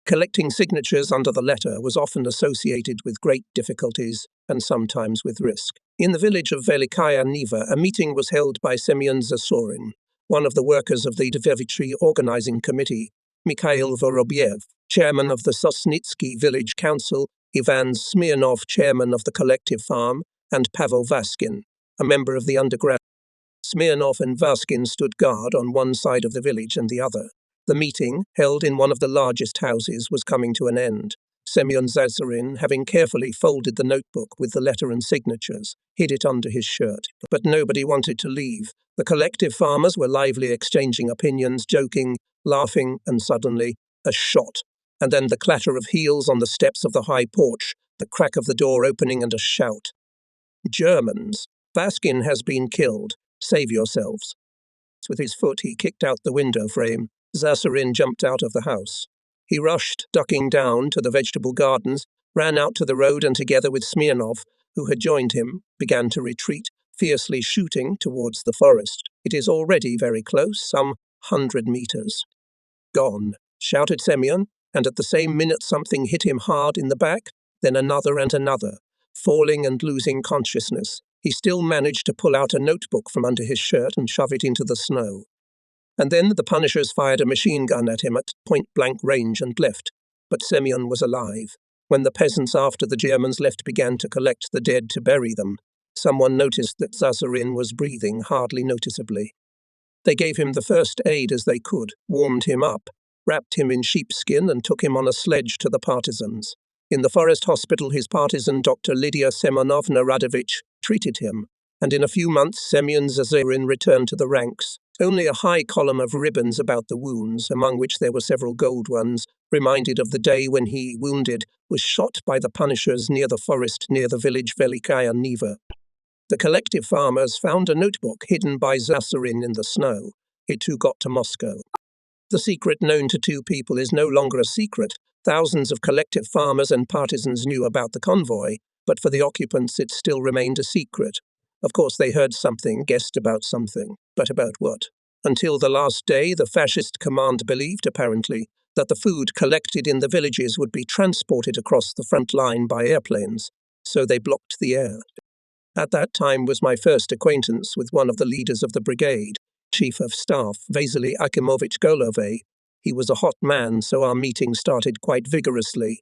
Collecting signatures under the letter was often associated with great difficulties and sometimes with risk. In the village of Velikaya Niva, a meeting was held by Semyon Zasurin, one of the workers of the Perichi organizing committee, Mikhail Vorobyev, chairman of the Sosnitsky village council, Ivan Smirnov, chairman of the collective farm, and Pavel Vaskin, a member of the underground. Smirnov and Vaskin stood guard on one side of the village and the other. The meeting, held in one of the largest houses, was coming to an end. Semyon Zasurin, having carefully folded the notebook with the letter and signatures, hid it under his shirt. But nobody wanted to leave. The collective farmers were lively exchanging opinions, joking, laughing, and suddenly, a shot. And then the clatter of heels on the steps of the high porch, the crack of the door opening, and a shout. Germans. Vaskin has been killed. Save yourselves. With his foot he kicked out the window frame. Zasurin jumped out of the house. He rushed, ducking down, to the vegetable gardens, ran out to the road and together with Smirnov, who had joined him, began to retreat, fiercely shooting towards the forest. It is already very close, some 100 meters. Gone, shouted Semyon, and at the same minute something hit him hard in the back, then another and another. Falling and losing consciousness, he still managed to pull out a notebook from under his shirt and shove it into the snow. And then the Punishers fired a machine gun at him at point-blank range and left. But Semyon was alive. When the peasants after the Germans left began to collect the dead to bury them, someone noticed that Zasurin was breathing hardly noticeably. They gave him the first aid as they could, warmed him up, wrapped him in sheepskin and took him on a sledge to the partisans. In the forest hospital, his partisan Dr. Lydia Semenovna Radovich treated him, and in a few months Semyon Zasurin returned to the ranks. Only a high column of ribbons about the wounds, among which there were several gold ones, reminded of the day when he, wounded, was shot by the Punishers near the forest near the village Velikaya Niva. The collective farmers found a notebook hidden by Zasurin in the snow. It too got to Moscow. The secret known to 2 people is no longer a secret. Thousands of collective farmers and partisans knew about the convoy, but for the occupants it still remained a secret. Of course they heard something, guessed about something, but about what? Until the last day, the fascist command believed, apparently, that the food collected in the villages would be transported across the front line by airplanes, so they blocked the air. At that time was my first acquaintance with one of the leaders of the brigade, Chief of Staff, Vasily Akimovich Golovay. He was a hot man, so our meeting started quite vigorously.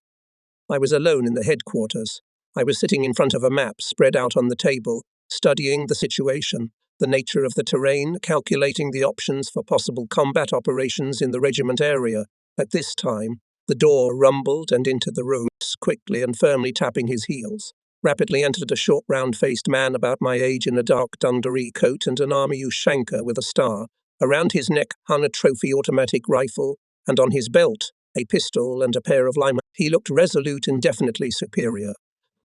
I was alone in the headquarters. I was sitting in front of a map spread out on the table, studying the situation, the nature of the terrain, calculating the options for possible combat operations in the regiment area. At this time, the door rumbled and into the room, quickly and firmly tapping his heels. Rapidly entered a short, round-faced man about my age in a dark dungaree coat and an army Ushanka with a star. Around his neck hung a trophy automatic rifle, and on his belt a pistol and a pair of lime. He looked resolute and definitely superior.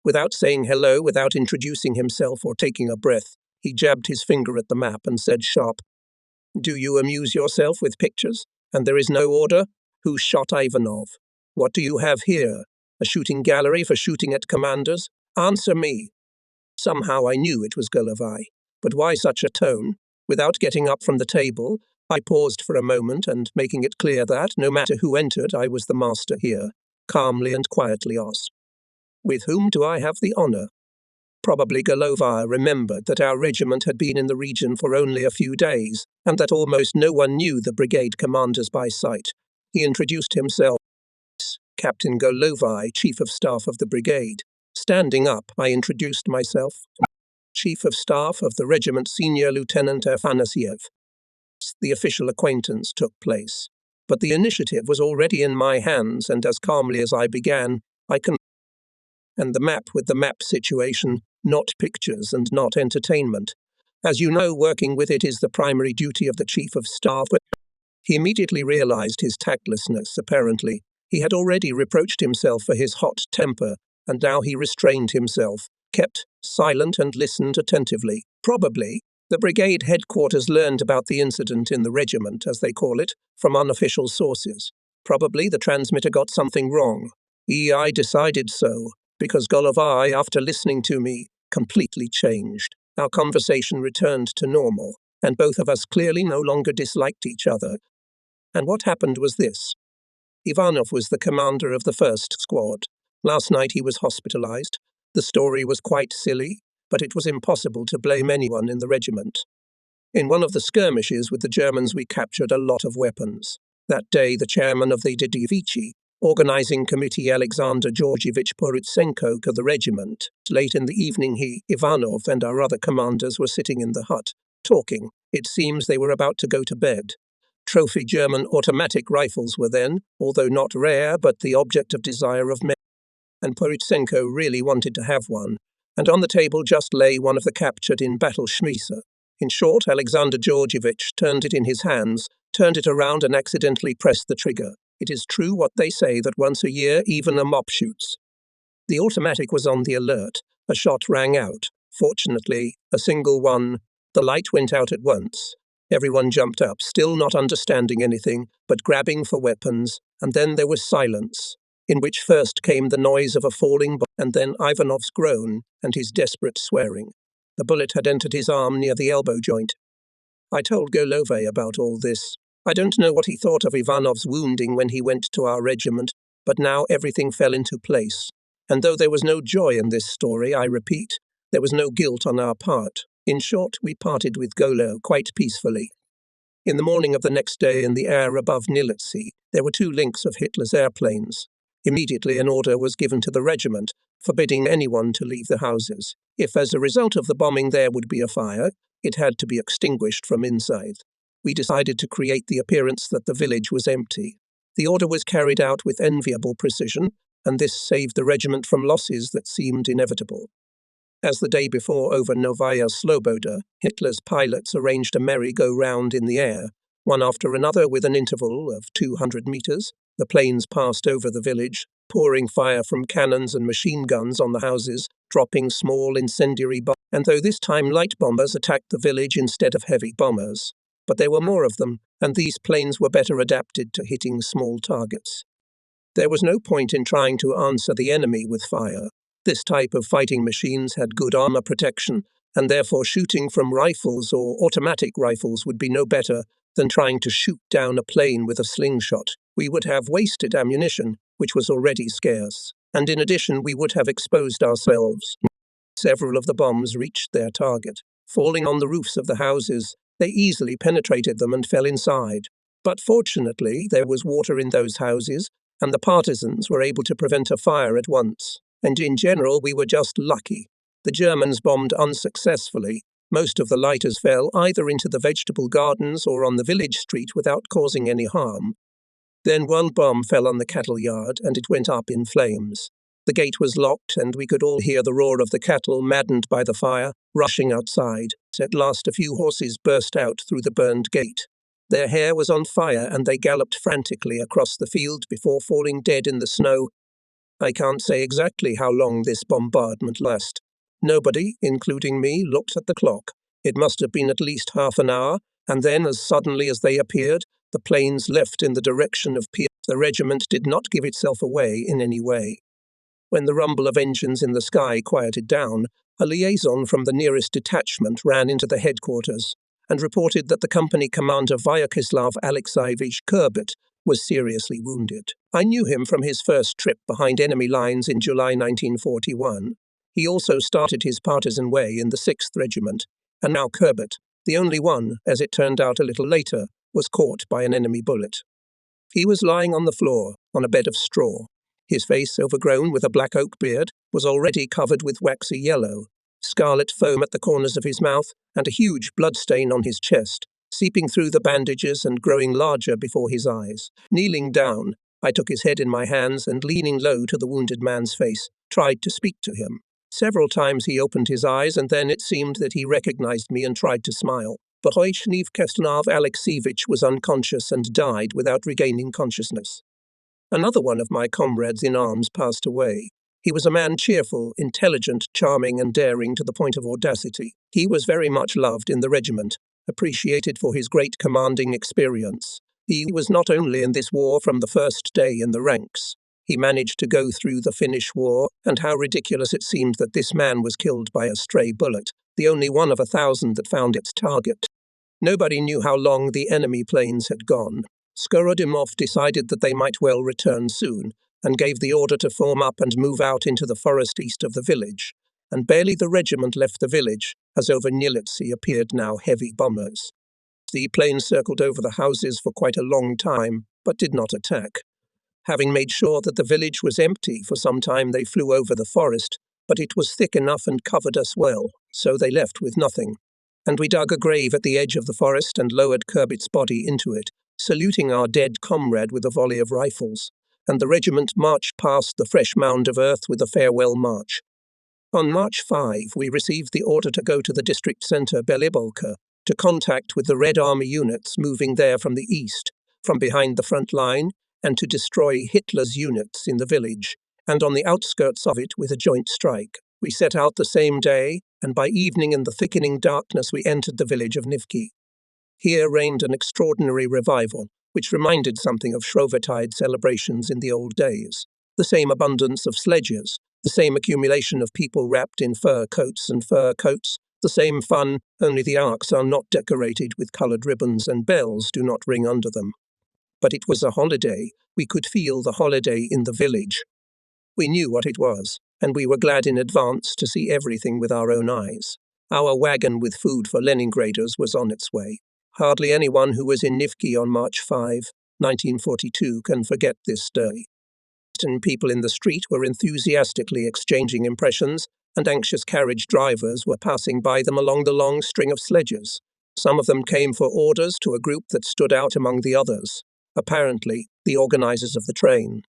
Without saying hello, without introducing himself or taking a breath, he jabbed his finger at the map and said sharp, "Do you amuse yourself with pictures? And there is no order? Who shot Ivanov? What do you have here? A shooting gallery for shooting at commanders? Answer me." Somehow I knew it was Golovay. But why such a tone? Without getting up from the table, I paused for a moment and, making it clear that, no matter who entered, I was the master here, calmly and quietly asked, "With whom do I have the honor?" Probably Golovaya remembered that our regiment had been in the region for only a few days, and that almost no one knew the brigade commanders by sight. He introduced himself, Captain Golovaya, Chief of Staff of the brigade. Standing up, I introduced myself, Chief of Staff of the regiment, Senior Lieutenant Afanasiev. The official acquaintance took place. But the initiative was already in my hands, and as calmly as I began, and the map with the map situation, not pictures and not entertainment. As you know, working with it is the primary duty of the Chief of Staff. He immediately realized his tactlessness, apparently. He had already reproached himself for his hot temper, and now he restrained himself, kept silent and listened attentively. Probably, the brigade headquarters learned about the incident in the regiment, as they call it, from unofficial sources. Probably the transmitter got something wrong. I decided so, because Golovaya, after listening to me, completely changed. Our conversation returned to normal, and both of us clearly no longer disliked each other. And what happened was this. Ivanov was the commander of the first squad. Last night he was hospitalized. The story was quite silly, but it was impossible to blame anyone in the regiment. In one of the skirmishes with the Germans we captured a lot of weapons. That day the chairman of the Perichi, organizing committee Alexander Georgievich Porutsenko of the regiment. Late in the evening he, Ivanov, and our other commanders were sitting in the hut, talking. It seems they were about to go to bed. Trophy German automatic rifles were then, although not rare, but the object of desire of men. And Porutsenko really wanted to have one. And on the table just lay one of the captured in battle Schmiese. In short, Alexander Georgievich turned it in his hands, turned it around and accidentally pressed the trigger. It is true what they say that once a year even a mop shoots. The automatic was on the alert. A shot rang out. Fortunately, a single one. The light went out at once. Everyone jumped up, still not understanding anything, but grabbing for weapons, and then there was silence, in which first came the noise of a falling bomb, and then Ivanov's groan and his desperate swearing. The bullet had entered his arm near the elbow joint. I told Golovaya about all this. I don't know what he thought of Ivanov's wounding when he went to our regiment, but now everything fell into place. And though there was no joy in this story, I repeat, there was no guilt on our part. In short, we parted with Golo quite peacefully. In the morning of the next day, in the air above Nilitsi, there were 2 links of Hitler's airplanes. Immediately an order was given to the regiment, forbidding anyone to leave the houses. If as a result of the bombing there would be a fire, it had to be extinguished from inside. We decided to create the appearance that the village was empty. The order was carried out with enviable precision, and this saved the regiment from losses that seemed inevitable. As the day before over Novaya Sloboda, Hitler's pilots arranged a merry-go-round in the air, one after another with an interval of 200 meters. The planes passed over the village, pouring fire from cannons and machine guns on the houses, dropping small incendiary bombs. And though this time light bombers attacked the village instead of heavy bombers, but there were more of them, and these planes were better adapted to hitting small targets. There was no point in trying to answer the enemy with fire. This type of fighting machines had good armor protection, and therefore shooting from rifles or automatic rifles would be no better than trying to shoot down a plane with a slingshot. We would have wasted ammunition, which was already scarce, and in addition we would have exposed ourselves. Several of the bombs reached their target. Falling on the roofs of the houses, they easily penetrated them and fell inside. But fortunately, there was water in those houses, and the partisans were able to prevent a fire at once. And in general, we were just lucky. The Germans bombed unsuccessfully. Most of the lighters fell either into the vegetable gardens or on the village street without causing any harm. Then one bomb fell on the cattle yard, and it went up in flames. The gate was locked, and we could all hear the roar of the cattle, maddened by the fire, rushing outside. At last a few horses burst out through the burned gate. Their hair was on fire, and they galloped frantically across the field before falling dead in the snow. I can't say exactly how long this bombardment lasted. Nobody, including me, looked at the clock. It must have been at least half an hour, and then, as suddenly as they appeared, the planes left in the direction of Perichi. The regiment did not give itself away in any way. When the rumble of engines in the sky quieted down, a liaison from the nearest detachment ran into the headquarters. and reported that the company commander Vyacheslav Alexeyevich Kurbet was seriously wounded. I knew him from his first trip behind enemy lines in July 1941. He also started his partisan way in the 6th Regiment, and now Kurbet, the only one, as it turned out a little later, was caught by an enemy bullet. He was lying on the floor, on a bed of straw. His face, overgrown with a black oak beard, was already covered with waxy yellow, scarlet foam at the corners of his mouth, and a huge bloodstain on his chest, seeping through the bandages and growing larger before his eyes. Kneeling down, I took his head in my hands and, leaning low to the wounded man's face, tried to speak to him. Several times he opened his eyes, and then it seemed that he recognized me and tried to smile. But Vyacheslav Alexeyevich was unconscious and died without regaining consciousness. Another one of my comrades in arms passed away. He was a man cheerful, intelligent, charming, and daring to the point of audacity. He was very much loved in the regiment, appreciated for his great commanding experience. He was not only in this war from the first day in the ranks. He managed to go through the Finnish war, and how ridiculous it seemed that this man was killed by a stray bullet, the only one of 1,000 that found its target. Nobody knew how long the enemy planes had gone. Skorodimov decided that they might well return soon, and gave the order to form up and move out into the forest east of the village. And barely the regiment left the village, as over Nilitsi appeared now heavy bombers. The planes circled over the houses for quite a long time, but did not attack. Having made sure that the village was empty for some time, they flew over the forest, but it was thick enough and covered us well, so they left with nothing. And we dug a grave at the edge of the forest and lowered Kurbet's body into it, saluting our dead comrade with a volley of rifles, and the regiment marched past the fresh mound of earth with a farewell march. On March 5, we received the order to go to the district centre Belibolka, to contact with the Red Army units moving there from the east, from behind the front line, and to destroy Hitler's units in the village, and on the outskirts of it with a joint strike. We set out the same day, and by evening in the thickening darkness we entered the village of Nivki. Here reigned an extraordinary revival, which reminded something of Shrovetide celebrations in the old days. The same abundance of sledges, the same accumulation of people wrapped in fur coats, the same fun, only the arcs are not decorated with coloured ribbons and bells do not ring under them. But it was a holiday. We could feel the holiday in the village. We knew what it was, and we were glad in advance to see everything with our own eyes. Our wagon with food for Leningraders was on its way. Hardly anyone who was in Nivki on March 5, 1942 can forget this day. People in the street were enthusiastically exchanging impressions, and anxious carriage drivers were passing by them along the long string of sledges. Some of them came for orders to a group that stood out among the others, apparently the organizers of the train.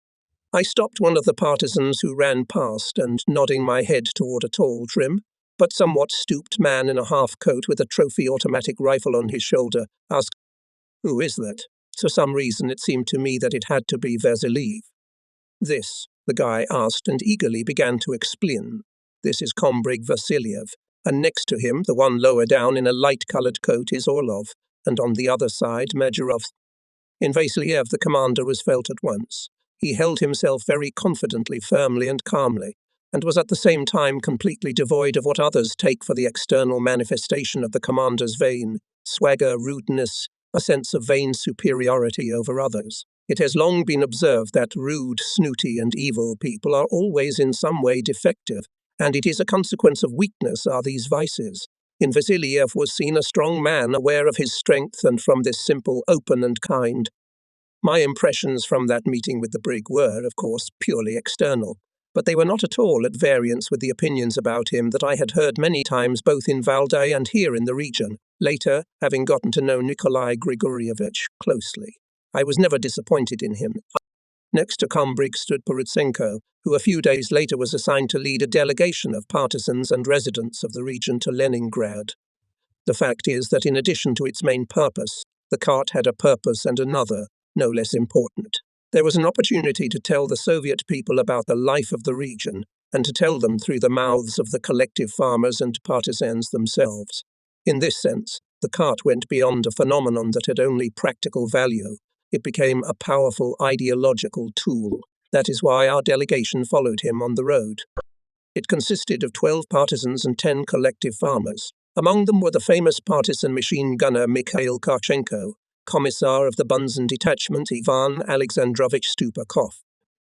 I stopped one of the partisans who ran past and, nodding my head toward a tall, trim, but somewhat stooped man in a half-coat with a trophy automatic rifle on his shoulder, asked, "Who is that?" For some reason it seemed to me that it had to be Vasiliev. "This," the guy asked and eagerly began to explain. "This is Kombrig Vasiliev, and next to him, the one lower down in a light-coloured coat, is Orlov, and on the other side, Majorov." In Vasiliev, the commander was felt at once. He held himself very confidently, firmly and calmly, and was at the same time completely devoid of what others take for the external manifestation of the commander's vain swagger, rudeness, a sense of vain superiority over others. It has long been observed that rude, snooty, and evil people are always in some way defective, and it is a consequence of weakness are these vices. In Vasiliev was seen a strong man aware of his strength, and from this simple, open and kind. My impressions from that meeting with the brig were, of course, purely external, but they were not at all at variance with the opinions about him that I had heard many times both in Valdai and here in the region, later having gotten to know Nikolai Grigorievich closely. I was never disappointed in him. Next to Kombrig stood Porutsenko, who a few days later was assigned to lead a delegation of partisans and residents of the region to Leningrad. The fact is that in addition to its main purpose, the cart had a purpose and another, no less important. There was an opportunity to tell the Soviet people about the life of the region, and to tell them through the mouths of the collective farmers and partisans themselves. In this sense, the cart went beyond a phenomenon that had only practical value. It became a powerful ideological tool. That is why our delegation followed him on the road. It consisted of 12 partisans and 10 collective farmers. Among them were the famous partisan machine gunner Mikhail Karchenko, Commissar of the Bunzen Detachment Ivan Alexandrovich Stupakov,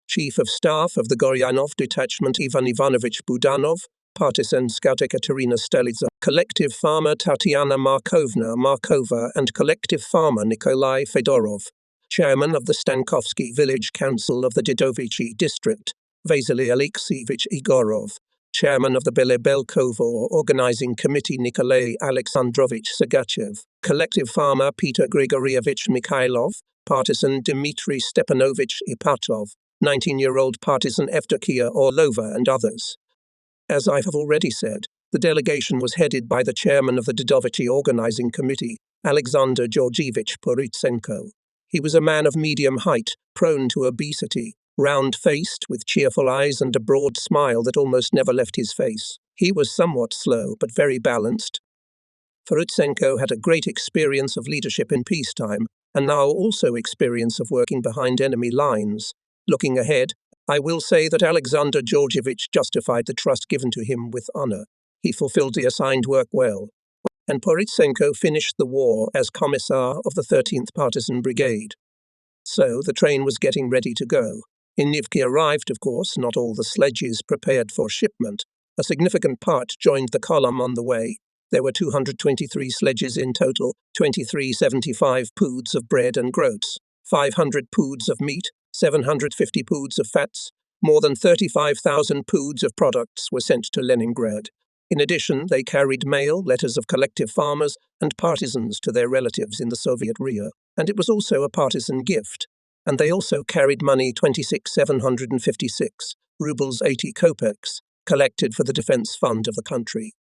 Chief of Staff of the Goryanov Detachment Ivan Ivanovich Budanov, Partisan Scout Ekaterina Stelitsa, Collective Farmer Tatiana Markova, and Collective Farmer Nikolai Fedorov, Chairman of the Stankovsky Village Council of the Dedovichi District, Vasily Alexeyevich Igorov, Chairman of the Belebelkovo Organizing Committee Nikolai Alexandrovich Sagachev, Collective Farmer Peter Grigorievich Mikhailov, Partisan Dmitry Stepanovich Ipatov, 19-year-old partisan Evdokia Orlova, and others. As I have already said, the delegation was headed by the chairman of the Dedovichi Organizing Committee, Alexander Georgievich Poritsenko. He was a man of medium height, prone to obesity, round-faced, with cheerful eyes and a broad smile that almost never left his face. He was somewhat slow, but very balanced. Poritsenko had a great experience of leadership in peacetime, and now also experience of working behind enemy lines. Looking ahead, I will say that Alexander Georgievich justified the trust given to him with honor. He fulfilled the assigned work well, and Poritsenko finished the war as Commissar of the 13th Partisan Brigade. So the train was getting ready to go. In Nivki arrived, of course, not all the sledges prepared for shipment. A significant part joined the column on the way. There were 223 sledges in total, 2375 poods of bread and groats, 500 poods of meat, 750 poods of fats. More than 35,000 poods of products were sent to Leningrad. In addition, they carried mail, letters of collective farmers, and partisans to their relatives in the Soviet rear, and it was also a partisan gift. And they also carried money 26,756, rubles 80 kopecks, collected for the defense fund of the country.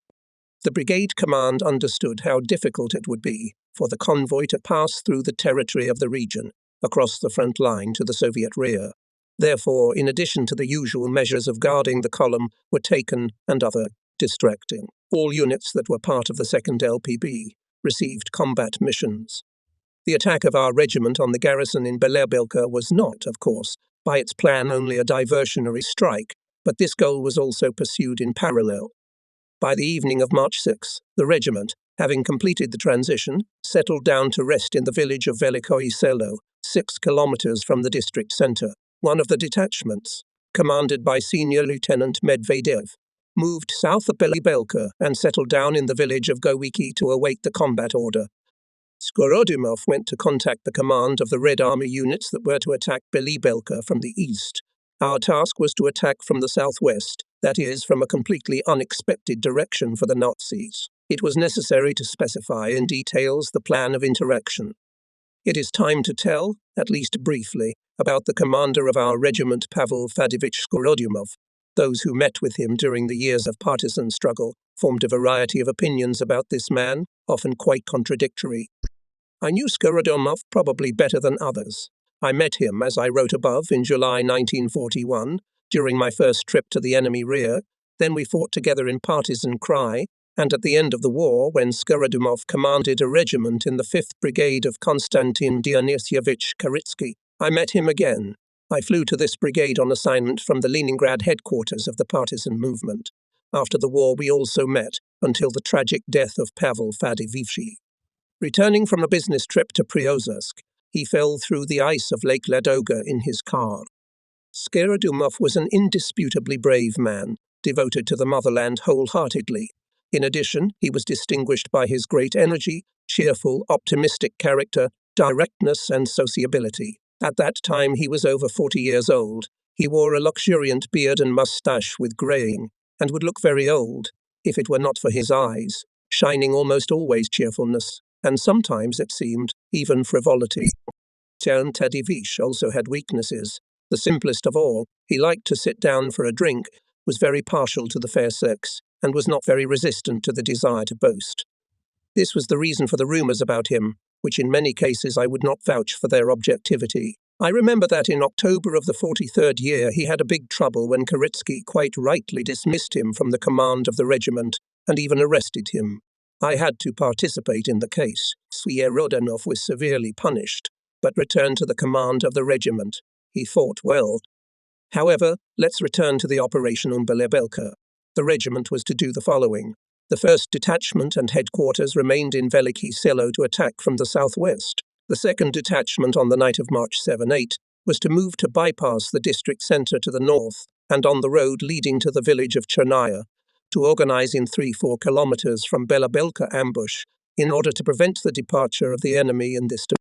The brigade command understood how difficult it would be for the convoy to pass through the territory of the region, across the front line to the Soviet rear. Therefore, in addition to the usual measures of guarding the column, were taken, and other distracting. All units that were part of the 2nd LPB received combat missions. The attack of our regiment on the garrison in Belebelka was not, of course, by its plan only a diversionary strike, but this goal was also pursued in parallel. By the evening of March 6, the regiment, having completed the transition, settled down to rest in the village of Velikoye Selo, 6 kilometers from the district center. One of the detachments, commanded by Senior Lieutenant Medvedev, moved south of Belebelka and settled down in the village of Gowiki to await the combat order. Skorodumov went to contact the command of the Red Army units that were to attack Belebelka from the east. Our task was to attack from the southwest, that is, from a completely unexpected direction for the Nazis. It was necessary to specify in details the plan of interaction. It is time to tell, at least briefly, about the commander of our regiment, Pavel Fadivich Skorodumov. Those who met with him during the years of partisan struggle formed a variety of opinions about this man, often quite contradictory. I knew Skorodumov probably better than others. I met him, as I wrote above, in July 1941, during my first trip to the enemy rear. Then we fought together in partisan cry, and at the end of the war, when Skorodumov commanded a regiment in the 5th Brigade of Konstantin Dionysievich Karitsky, I met him again. I flew to this brigade on assignment from the Leningrad headquarters of the partisan movement. After the war, we also met, until the tragic death of Pavel Fadivich. Returning from a business trip to Priozersk, he fell through the ice of Lake Ladoga in his car. Skorodumov was an indisputably brave man, devoted to the motherland wholeheartedly. In addition, he was distinguished by his great energy, cheerful, optimistic character, directness, and sociability. At that time, he was over 40 years old. He wore a luxuriant beard and mustache with graying, and would look very old, if it were not for his eyes, shining almost always cheerfulness, and sometimes, it seemed, even frivolity. Tern Tadevich also had weaknesses. The simplest of all, he liked to sit down for a drink, was very partial to the fair sex, and was not very resistant to the desire to boast. This was the reason for the rumors about him, which in many cases I would not vouch for their objectivity. I remember that in October of the 43rd year he had a big trouble when Karitsky quite rightly dismissed him from the command of the regiment and even arrested him. I had to participate in the case. Svierodanov was severely punished, but returned to the command of the regiment. He fought well. However, let's return to the operation on Belebelka. The regiment was to do the following. The 1st Detachment and headquarters remained in Veliki Selo to attack from the southwest. The 2nd Detachment on the night of March 7-8 was to move to bypass the district centre to the north and on the road leading to the village of Chernaya, to organize in 3-4 kilometers from Belabelka ambush in order to prevent the departure of the enemy in this direction.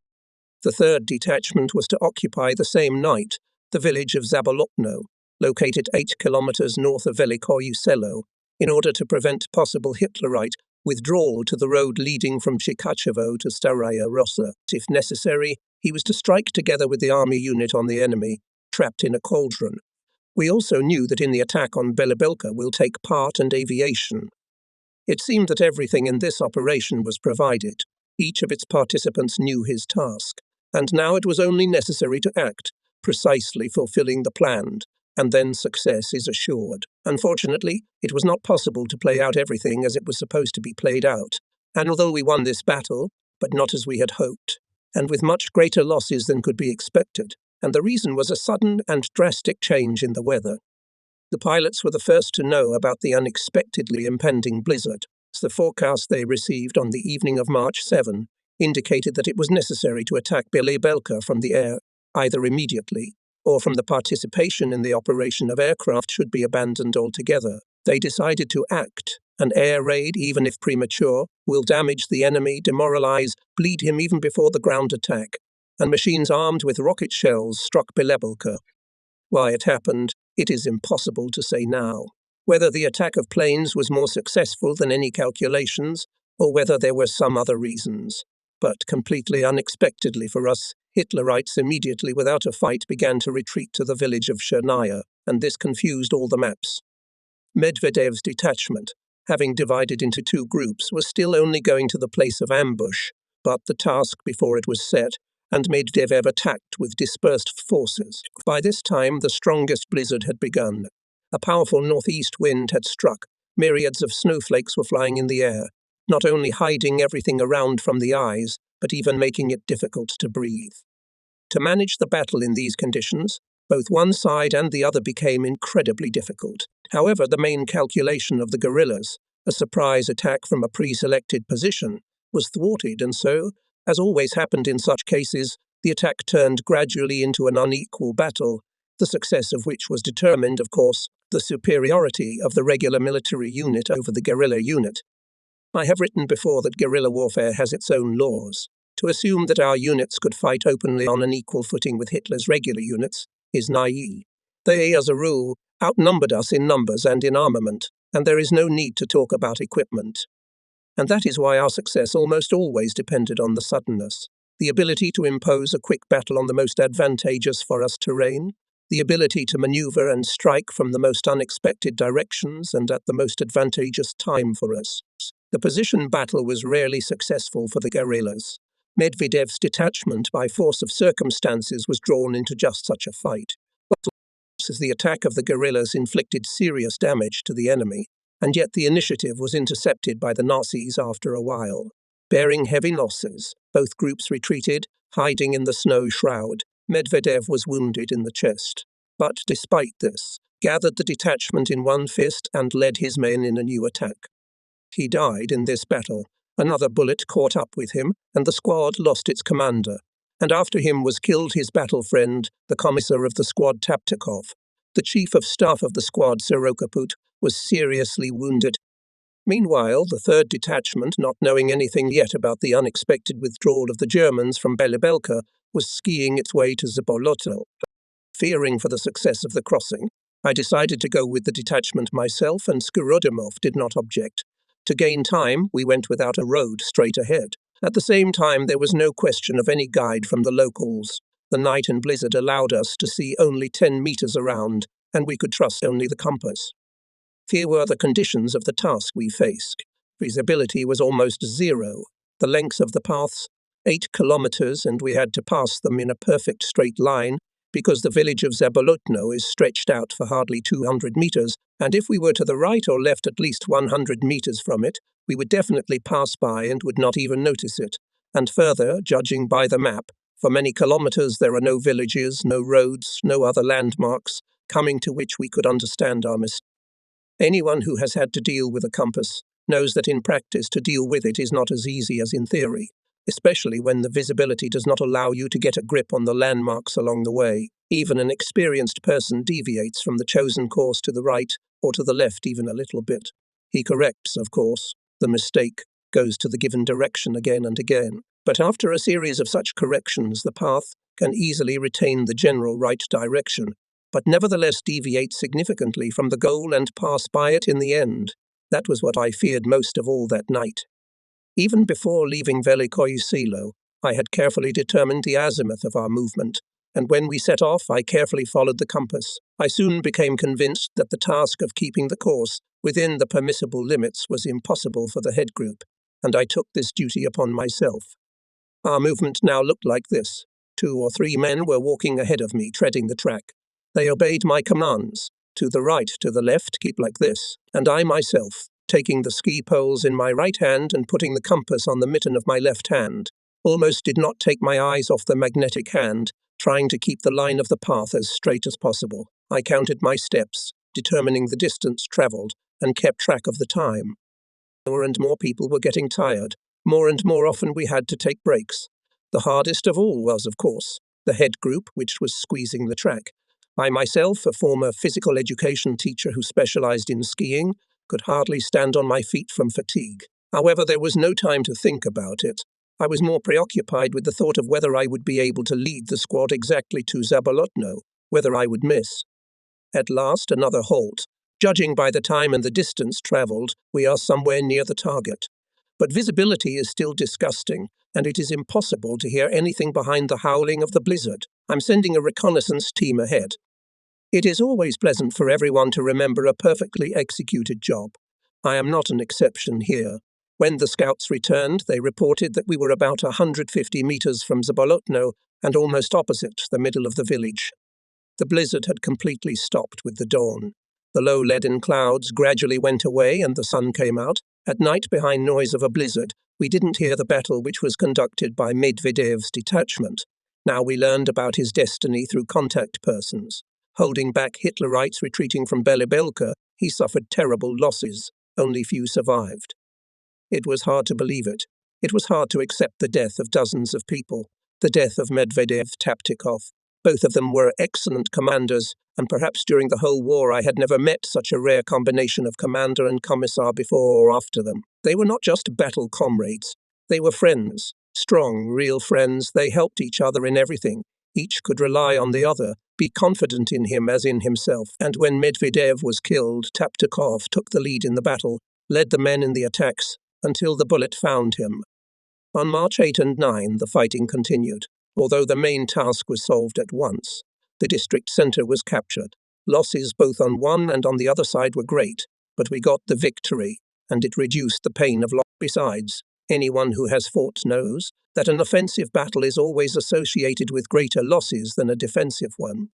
The 3rd Detachment was to occupy the same night the village of Zabolotno, located 8 kilometers north of Velikoye Selo, in order to prevent possible Hitlerite withdrawal to the road leading from Chikachevo to Stara Russa. If necessary, he was to strike together with the army unit on the enemy, trapped in a cauldron. We also knew that in the attack on Belabelka will take part and aviation. It seemed that everything in this operation was provided. Each of its participants knew his task, and now it was only necessary to act, precisely fulfilling the planned, and then success is assured. Unfortunately, it was not possible to play out everything as it was supposed to be played out, and although we won this battle, but not as we had hoped, and with much greater losses than could be expected, and the reason was a sudden and drastic change in the weather. The pilots were the first to know about the unexpectedly impending blizzard, as the forecast they received on the evening of March 7 indicated that it was necessary to attack Belabelka from the air, either immediately, or from the participation in the operation of aircraft should be abandoned altogether. They decided to act. An air raid, even if premature, will damage the enemy, demoralize, bleed him even before the ground attack, and machines armed with rocket shells struck Belabelka. Why it happened, it is impossible to say now. Whether the attack of planes was more successful than any calculations, or whether there were some other reasons. But completely unexpectedly for us, Hitlerites immediately without a fight began to retreat to the village of Chernaya, and this confused all the maps. Medvedev's detachment, having divided into 2 groups, was still only going to the place of ambush, but the task before it was set, and Medvedev attacked with dispersed forces. By this time, the strongest blizzard had begun. A powerful northeast wind had struck. Myriads of snowflakes were flying in the air, not only hiding everything around from the eyes, but even making it difficult to breathe. To manage the battle in these conditions, both one side and the other became incredibly difficult. However, the main calculation of the guerrillas, a surprise attack from a pre-selected position, was thwarted, and so, as always happened in such cases, the attack turned gradually into an unequal battle, the success of which was determined, of course, the superiority of the regular military unit over the guerrilla unit. I have written before that guerrilla warfare has its own laws. To assume that our units could fight openly on an equal footing with Hitler's regular units is naive. They, as a rule, outnumbered us in numbers and in armament, and there is no need to talk about equipment. And that is why our success almost always depended on the suddenness, the ability to impose a quick battle on the most advantageous for us terrain, the ability to maneuver and strike from the most unexpected directions and at the most advantageous time for us. The position battle was rarely successful for the guerrillas. Medvedev's detachment, by force of circumstances, was drawn into just such a fight. As the attack of the guerrillas inflicted serious damage to the enemy, and yet the initiative was intercepted by the Nazis after a while. Bearing heavy losses, both groups retreated, hiding in the snow shroud. Medvedev was wounded in the chest, but despite this, gathered the detachment in one fist and led his men in a new attack. He died in this battle. Another bullet caught up with him, and the squad lost its commander, and after him was killed his battle friend, the commissar of the squad Taptikov. The chief of staff of the squad, Sirokaput, was seriously wounded. Meanwhile, the 3rd Detachment, not knowing anything yet about the unexpected withdrawal of the Germans from Belabelka, was skiing its way to Zabolotno. Fearing for the success of the crossing, I decided to go with the detachment myself, and Skurodimov did not object. To gain time, we went without a road straight ahead. At the same time, there was no question of any guide from the locals. The night and blizzard allowed us to see only 10 meters around, and we could trust only the compass. Here were the conditions of the task we faced. Visibility was almost zero. The lengths of the paths, 8 kilometers, and we had to pass them in a perfect straight line, because the village of Zabolotno is stretched out for hardly 200 meters, and if we were to the right or left at least 100 meters from it, we would definitely pass by and would not even notice it. And further, judging by the map, for many kilometers there are no villages, no roads, no other landmarks, coming to which we could understand our mistake. Anyone who has had to deal with a compass knows that in practice to deal with it is not as easy as in theory, especially when the visibility does not allow you to get a grip on the landmarks along the way. Even an experienced person deviates from the chosen course to the right or to the left even a little bit. He corrects, of course, the mistake, goes to the given direction again and again. But after a series of such corrections, the path can easily retain the general right direction, but nevertheless deviate significantly from the goal and pass by it in the end. That was what I feared most of all that night. Even before leaving Velikoye, I had carefully determined the azimuth of our movement, and when we set off, I carefully followed the compass. I soon became convinced that the task of keeping the course within the permissible limits was impossible for the head group, and I took this duty upon myself. Our movement now looked like this. 2 or 3 men were walking ahead of me, treading the track. They obeyed my commands. To the right, to the left, keep like this. And I myself, taking the ski poles in my right hand and putting the compass on the mitten of my left hand, almost did not take my eyes off the magnetic hand, trying to keep the line of the path as straight as possible. I counted my steps, determining the distance travelled, and kept track of the time. More and more people were getting tired. More and more often we had to take breaks. The hardest of all was, of course, the head group, which was squeezing the track. I myself, a former physical education teacher who specialized in skiing, could hardly stand on my feet from fatigue. However, there was no time to think about it. I was more preoccupied with the thought of whether I would be able to lead the squad exactly to Zabolotno, whether I would miss. At last, another halt. Judging by the time and the distance travelled, we are somewhere near the target. But visibility is still disgusting, and it is impossible to hear anything behind the howling of the blizzard. I'm sending a reconnaissance team ahead. It is always pleasant for everyone to remember a perfectly executed job. I am not an exception here. When the scouts returned, they reported that we were about 150 meters from Zabolotno and almost opposite the middle of the village. The blizzard had completely stopped with the dawn. The low leaden clouds gradually went away and the sun came out. At night, behind noise of a blizzard, we didn't hear the battle which was conducted by Medvedev's detachment. Now we learned about his destiny through contact persons. Holding back Hitlerites retreating from Belibelka, he suffered terrible losses. Only few survived. It was hard to believe it. It was hard to accept the death of dozens of people. The death of Medvedev, Taptikov. Both of them were excellent commanders, and perhaps during the whole war I had never met such a rare combination of commander and commissar before or after them. They were not just battle comrades. They were friends. Strong, real friends. They helped each other in everything. Each could rely on the other, be confident in him as in himself. And when Medvedev was killed, Taptikov took the lead in the battle, led the men in the attacks, until the bullet found him. On March 8 and 9, the fighting continued. Although the main task was solved at once, the district centre was captured. Losses both on one and on the other side were great, but we got the victory, and it reduced the pain of loss. Besides, anyone who has fought knows that an offensive battle is always associated with greater losses than a defensive one.